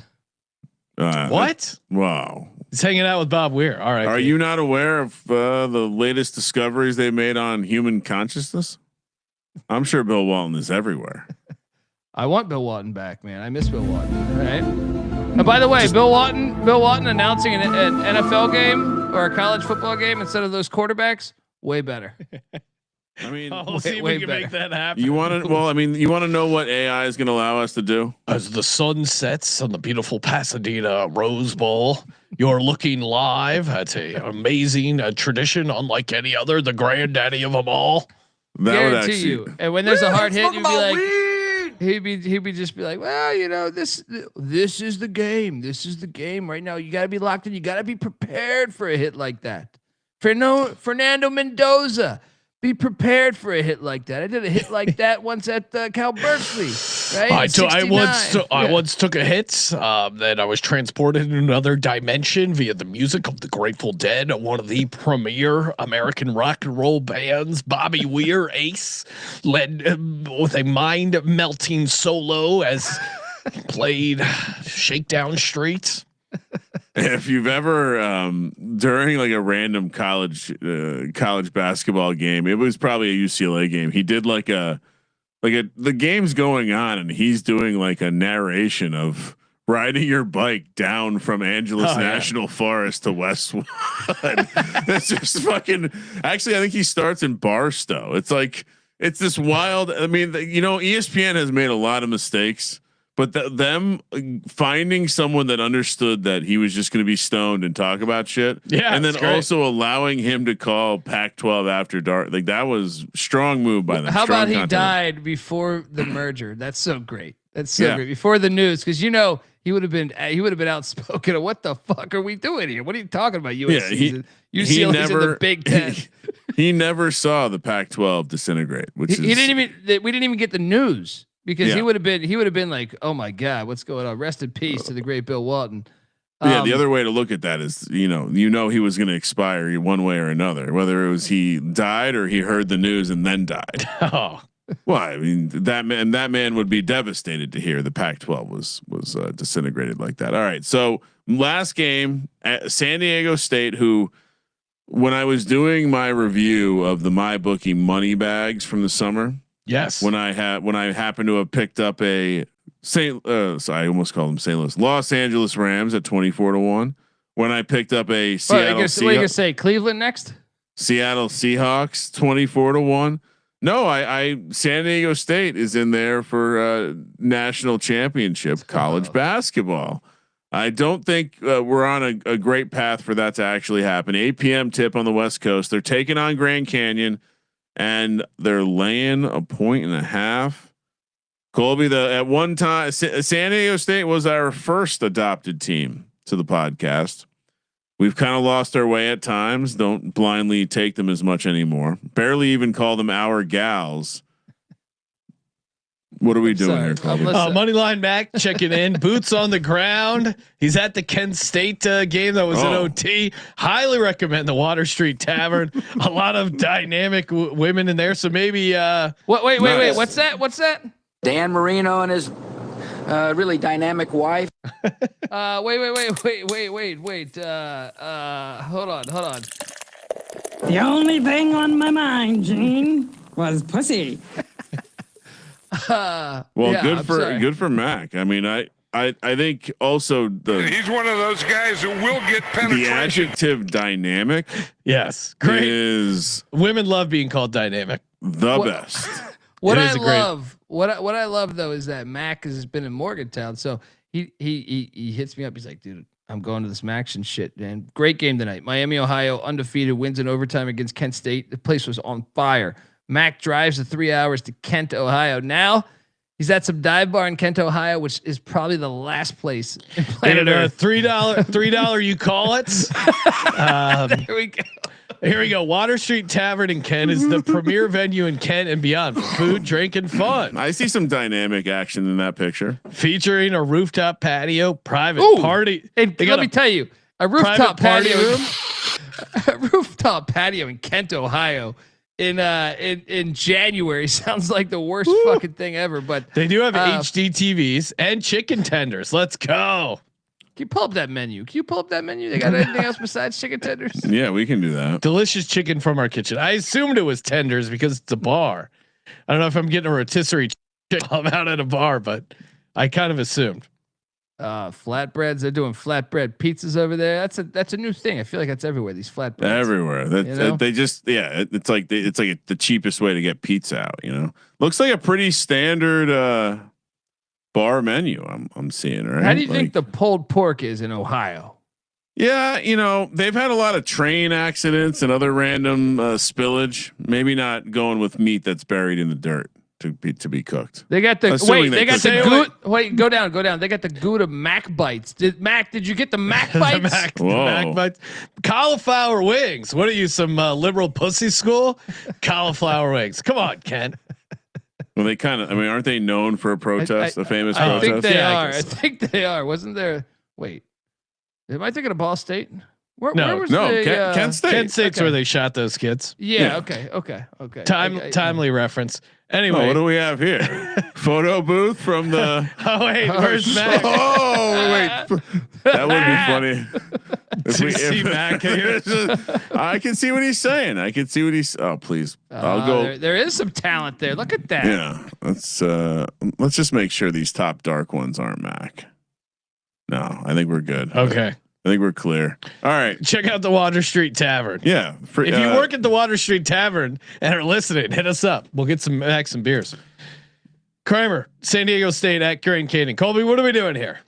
What? Wow. He's hanging out with Bob Weir. All right. Are you not aware of the latest discoveries they made on human consciousness? I'm sure Bill Walton is everywhere. I want Bill Walton back, man. I miss Bill Walton. Right. And by the way, Bill Walton announcing an NFL game or a college football game instead of those quarterbacks, way better. I mean, we'll see if we can make that happen. You want to? Well, I mean, you want to know what AI is going to allow us to do? As the sun sets on the beautiful Pasadena Rose Bowl, you're looking live. That's a amazing tradition, unlike any other. The granddaddy of them all. That Guarantee would actually. You. And when there's a hard hit, you'd be like, he'd be just be like, well, this is the game. This is the game right now. You got to be locked in. You got to be prepared for a hit like that. Fernando Mendoza. Be prepared for a hit like that. I did a hit like that once at Cal Berkeley, right? I once took a hit. Then I was transported in another dimension via the music of the Grateful Dead, one of the premier American rock and roll bands. Bobby Weir, Ace, led with a mind-melting solo as he played Shakedown Street. If you've ever during like a random college basketball game, it was probably a UCLA game. He did the game's going on and he's doing like a narration of riding your bike down from Angeles National Forest to Westwood. That's just fucking. Actually, I think he starts in Barstow. It's this wild. I mean, ESPN has made a lot of mistakes. But them finding someone that understood that he was just going to be stoned and talk about shit, and then also allowing him to call Pac-12 after dark, like that was strong move by them. How about he died before the merger? That's so great. That's so great before the news, because he would have been outspoken of what the fuck are we doing here? What are you talking about? UCLA's in the Big Ten. He never saw the Pac-12 disintegrate. We didn't even get the news. Because he would have been like, oh my God, what's going on? Rest in peace to the great Bill Walton. The other way to look at that is, he was going to expire one way or another, whether it was he died or he heard the news and then died. Oh, well, I mean, that man would be devastated to hear the Pac-12 was disintegrated like that. All right. So last game at San Diego State, who, when I was doing my review of the MyBookie money bags from the summer, yes. When I happened to have picked up I almost called them St. Louis, Los Angeles Rams at 24-1. When I picked up a Seattle, what are you gonna say? Cleveland next? Seattle Seahawks 24-1. No, I San Diego State is in there for national championship college basketball. I don't think we're on a great path for that to actually happen. 8 p.m. tip on the West Coast. They're taking on Grand Canyon. And they're laying 1.5. Colby, at one time, San Diego State was our first adopted team to the podcast. We've kind of lost our way at times. Don't blindly take them as much anymore. Barely even call them our gals. What are we doing here, Colby? Moneyline Mac checking in. Boots on the ground. He's at the Kent State game that was an OT. Highly recommend the Water Street Tavern. A lot of dynamic women in there. So maybe. Wait. What's that? Dan Marino and his really dynamic wife. Wait. Hold on. The only thing on my mind, Gene, was pussy. Good for Mac. I mean, I think also he's one of those guys who will get penetration. The adjective dynamic. Yes. Great. Is women love being called dynamic. Best. What I love though is that Mac has been in Morgantown, so he hits me up. He's like, dude, I'm going to this Maction shit, man. Great game tonight. Miami, Ohio, undefeated, wins in overtime against Kent State. The place was on fire. Mac drives the 3 hours to Kent, Ohio. Now he's at some dive bar in Kent, Ohio, which is probably the last place in planet Earth. $3 you call it. Here we go. Here we go. Water Street Tavern in Kent is the premier venue in Kent and beyond for food, drink, and fun. I see some dynamic action in that picture. Featuring a rooftop patio, private party. Hey, let me tell you, a rooftop patio room. A rooftop patio in Kent, Ohio. In January sounds like the worst fucking thing ever, but they do have HD TVs and chicken tenders. Let's go. Can you pull up that menu? They got anything else besides chicken tenders? Yeah, we can do that. Delicious chicken from our kitchen. I assumed it was tenders because it's a bar. I don't know if I'm getting a rotisserie chicken out at a bar, but I kind of assumed. Flatbreads. They're doing flatbread pizzas over there. That's a new thing. I feel like that's everywhere. These flatbreads. Everywhere. They just it's like the cheapest way to get pizza out. You know, looks like a pretty standard bar menu. I'm seeing, right. How do you think the pulled pork is in Ohio? Yeah, you know, they've had a lot of train accidents and other random spillage. Maybe not going with meat that's buried in the dirt to be cooked. They got the Wait, go down. They got the Gouda Mac bites. Did you get the Mac bites? the Mac bites. Cauliflower wings. What are you, some liberal pussy school? Cauliflower wings. Come on, Ken. Well, they kind of. I mean, aren't they known for a protest? A famous protest. I think they are. Wasn't there? Wait, am I thinking of Ball State? Kent State. Kent State's where they shot those kids. Yeah. Okay. Timely reference. Anyway, what do we have here? Photo booth from the. Oh wait, where's Mac? Oh wait, that would be funny. See Mac here. I can see what he's saying. Oh please, I'll go. There is some talent there. Look at that. Yeah, let's just make sure these top dark ones aren't Mac. No, I think we're good. Okay. I think we're clear. All right. Check out the Water Street Tavern. Yeah. If you work at the Water Street Tavern and are listening, hit us up. We'll get some beers. Kramer, San Diego State at Grand Canyon. Colby, what are we doing here?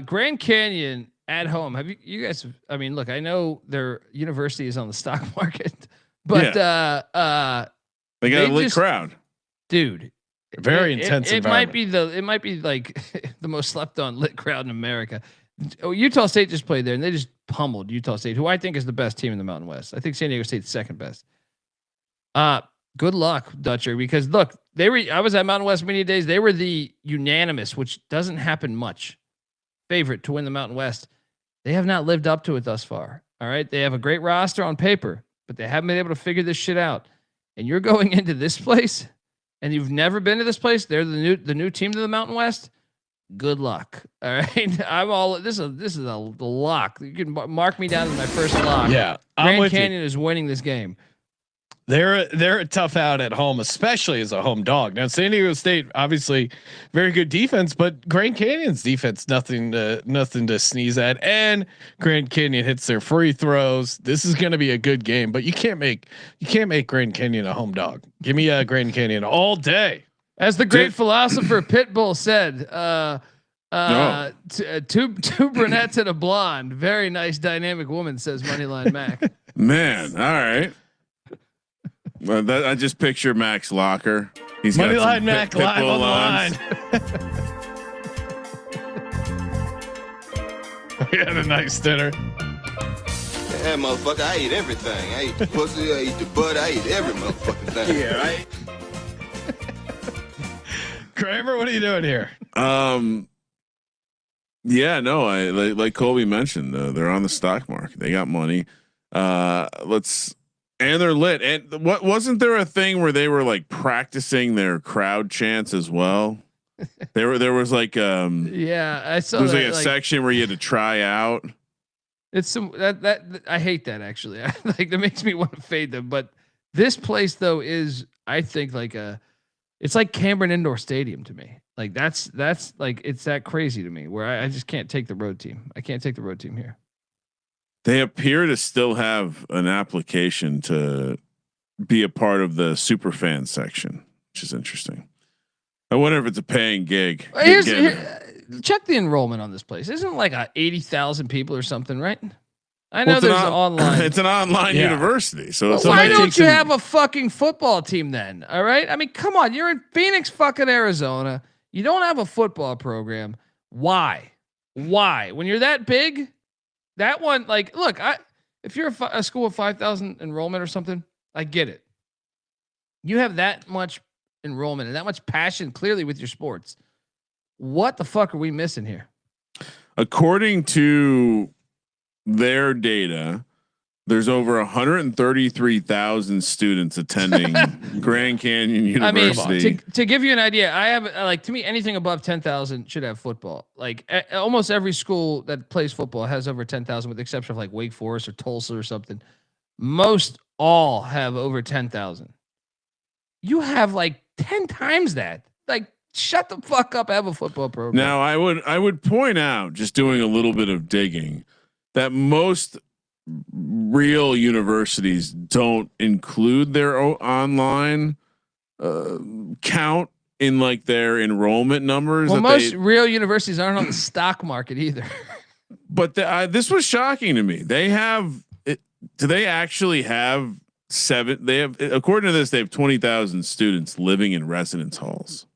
Grand Canyon at home. Have you guys? I mean, look, I know their university is on the stock market, but they got a lit crowd, dude. Very intense. It might be like the most slept on lit crowd in America. Oh, Utah State just played there and they just pummeled Utah State, who I think is the best team in the Mountain West. I think San Diego State's second best. Good luck, Dutcher, because look, I was at Mountain West Media Days. They were the unanimous, which doesn't happen much, favorite to win the Mountain West. They have not lived up to it thus far. All right. They have a great roster on paper, but they haven't been able to figure this shit out. And you're going into this place and you've never been to this place. They're the new team to the Mountain West. Good luck. All right. I'm all, this is a lock. You can mark me down as my first lock. Yeah. Grand Canyon is winning this game. They're a tough out at home, especially as a home dog. Now, San Diego State, obviously very good defense, but Grand Canyon's defense, nothing to sneeze at. And Grand Canyon hits their free throws. This is going to be a good game, but you can't make Grand Canyon a home dog. Give me a Grand Canyon all day. As the great philosopher Pitbull said, two brunettes and a blonde, very nice dynamic woman, says Moneyline Mac. Man, all right. Well, I just picture Mac's locker. He's Moneyline Mac live on the line. We had a nice dinner. Hey, motherfucker, I eat everything. I eat the pussy, I eat the butt, I eat every motherfucking thing. Yeah, right? Kramer, what are you doing here? Yeah, no, I like Colby mentioned, they're on the stock market. They got money. And they're lit. And what wasn't there a thing where they were like practicing their crowd chants as well? There was like yeah, I saw there was that, like a section where you had to try out. It's some that I hate that actually. Like that makes me want to fade them. But this place though is, I think, it's like Cameron Indoor Stadium to me. Like that's like, it's that crazy to me where I just can't take the road team. I can't take the road team here. They appear to still have an application to be a part of the super fan section, which is interesting. I wonder if it's a paying gig. Check the enrollment on this place. Isn't it like 80,000 people or something, right? I know there's online. It's an online university. So why don't you have a fucking football team then? All right. I mean, come on. You're in Phoenix, fucking Arizona. You don't have a football program. Why? When you're that big, that one, like, look, if you're a school of 5,000 enrollment or something, I get it. You have that much enrollment and that much passion clearly with your sports. What the fuck are we missing here? According to their data, there's over 133,000 students attending Grand Canyon University. I mean, to give you an idea, I have to me, anything above 10,000 should have football. Like almost every school that plays football has over 10,000, with the exception of like Wake Forest or Tulsa or something. Most all have over 10,000. You have like 10 times that. Like, shut the fuck up. Have a football program. Now, I would point out, just doing a little bit of digging, that most real universities don't include their online count in like their enrollment numbers. Well, most real universities aren't on the stock market either. But this was shocking to me. They have it. Do they actually have They have, according to this, they have 20,000 students living in residence halls.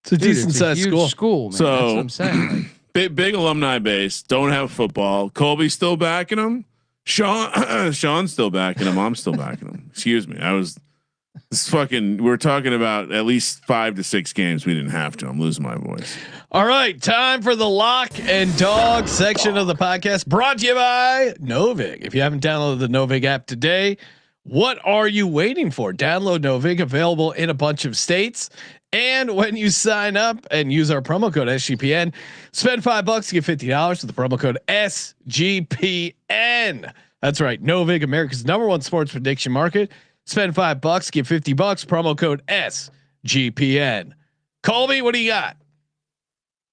It's a decent sized school. Man. So that's what I'm saying. Like, big alumni base. Don't have football. Colby's still backing them. Sean's still backing him. I'm still backing him. Excuse me. We're talking about at least 5 to 6 games we didn't have to. I'm losing my voice. All right. Time for the lock and dog section of the podcast, brought to you by Novig. If you haven't downloaded the Novig app today, what are you waiting for? Download Novig, available in a bunch of states. And when you sign up and use our promo code SGPN, spend $5, get $50 with the promo code SGPN. That's right. Novig, America's #1 sports prediction market. Spend $5, get $50. Promo code SGPN. Colby, what do you got?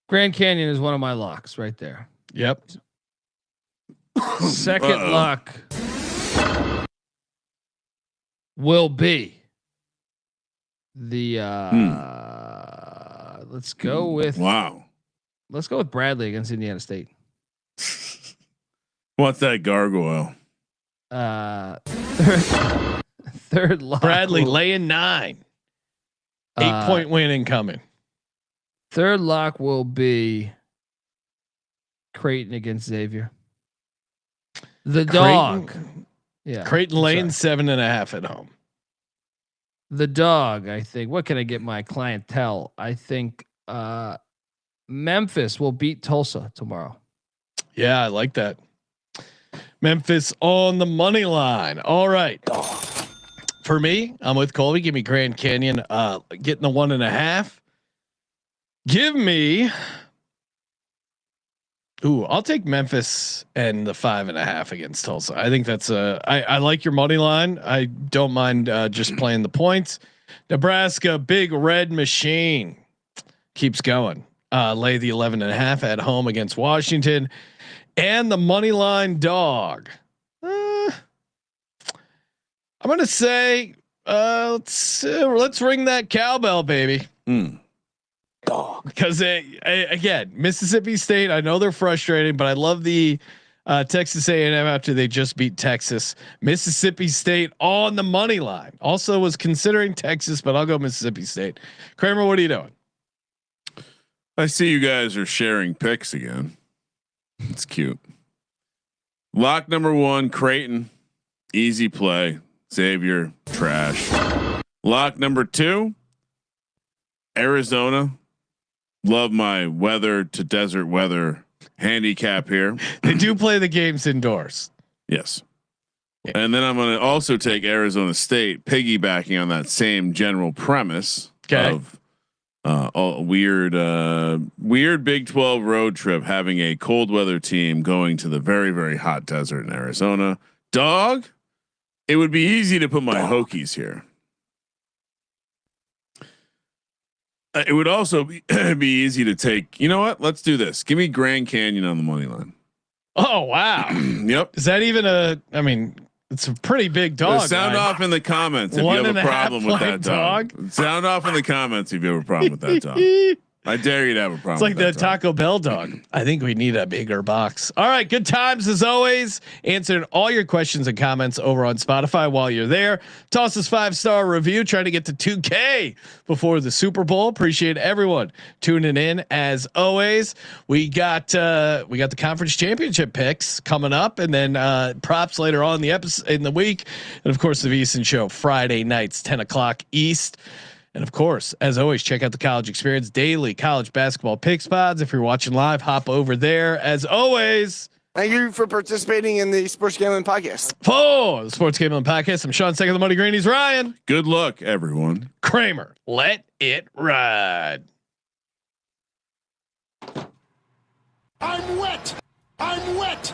Grand Canyon is one of my locks right there. Yep. Second lock will be the let's go with Bradley against Indiana State. What's that gargoyle? Third lock. Bradley laying 9. 8-point win incoming. Third lock will be Creighton against Xavier. The dog. Yeah. Creighton laying 7.5 at home. The dog, I think. What can I get my clientele? I think Memphis will beat Tulsa tomorrow. Yeah, I like that. Memphis on the money line. All right. For me, I'm with Colby. Give me Grand Canyon getting the 1.5. Give me. I'll take Memphis and the 5.5 against Tulsa. I think that's I like your money line. I don't mind just playing the points. Nebraska, big red machine, keeps going. Lay the 11.5 at home against Washington, and the money line dog. I'm gonna say let's ring that cowbell, baby. Dog, because again, Mississippi State, I know they're frustrating, but I love the Texas A&M after they just beat Texas. Mississippi State on the money line. Also was considering Texas, but I'll go Mississippi State. Kramer, what are you doing? I see you guys are sharing picks again. It's cute. Lock number 1, Creighton, easy play. Xavier, trash. Lock number 2, Arizona. Love my weather to desert weather handicap here. They do play the games indoors. Yes. And then I'm going to also take Arizona State, piggybacking on that same general premise of a weird Big 12 road trip, having a cold weather team going to the very, very hot desert in Arizona. Dog, it would be easy to put my Hokies here. It would also be easy to take. You know what? Let's do this. Give me Grand Canyon on the money line. Oh wow! Yep. Is that even a? I mean, it's a pretty big dog. Sound off in the comments if you have a problem with that dog. Sound off in the comments if you have a problem with that dog. I dare you to have a problem. It's like with the Taco Bell dog. I think we need a bigger box. All right, good times as always. Answering all your questions and comments over on Spotify while you're there. Toss us 5-star review. Trying to get to 2K before the Super Bowl. Appreciate everyone tuning in as always. We got the conference championship picks coming up, and then props later on in the episode in the week, and of course the VSiN show Friday nights 10:00 East. And of course, as always, check out the College Experience daily college basketball pick spots. If you're watching live, hop over there. As always, thank you for participating in the Sports Gambling Podcast. For the Sports Gambling Podcast, I'm Sean, second the Money Green. He's Ryan. Good luck, everyone. Kramer, let it ride. I'm wet. I'm wet.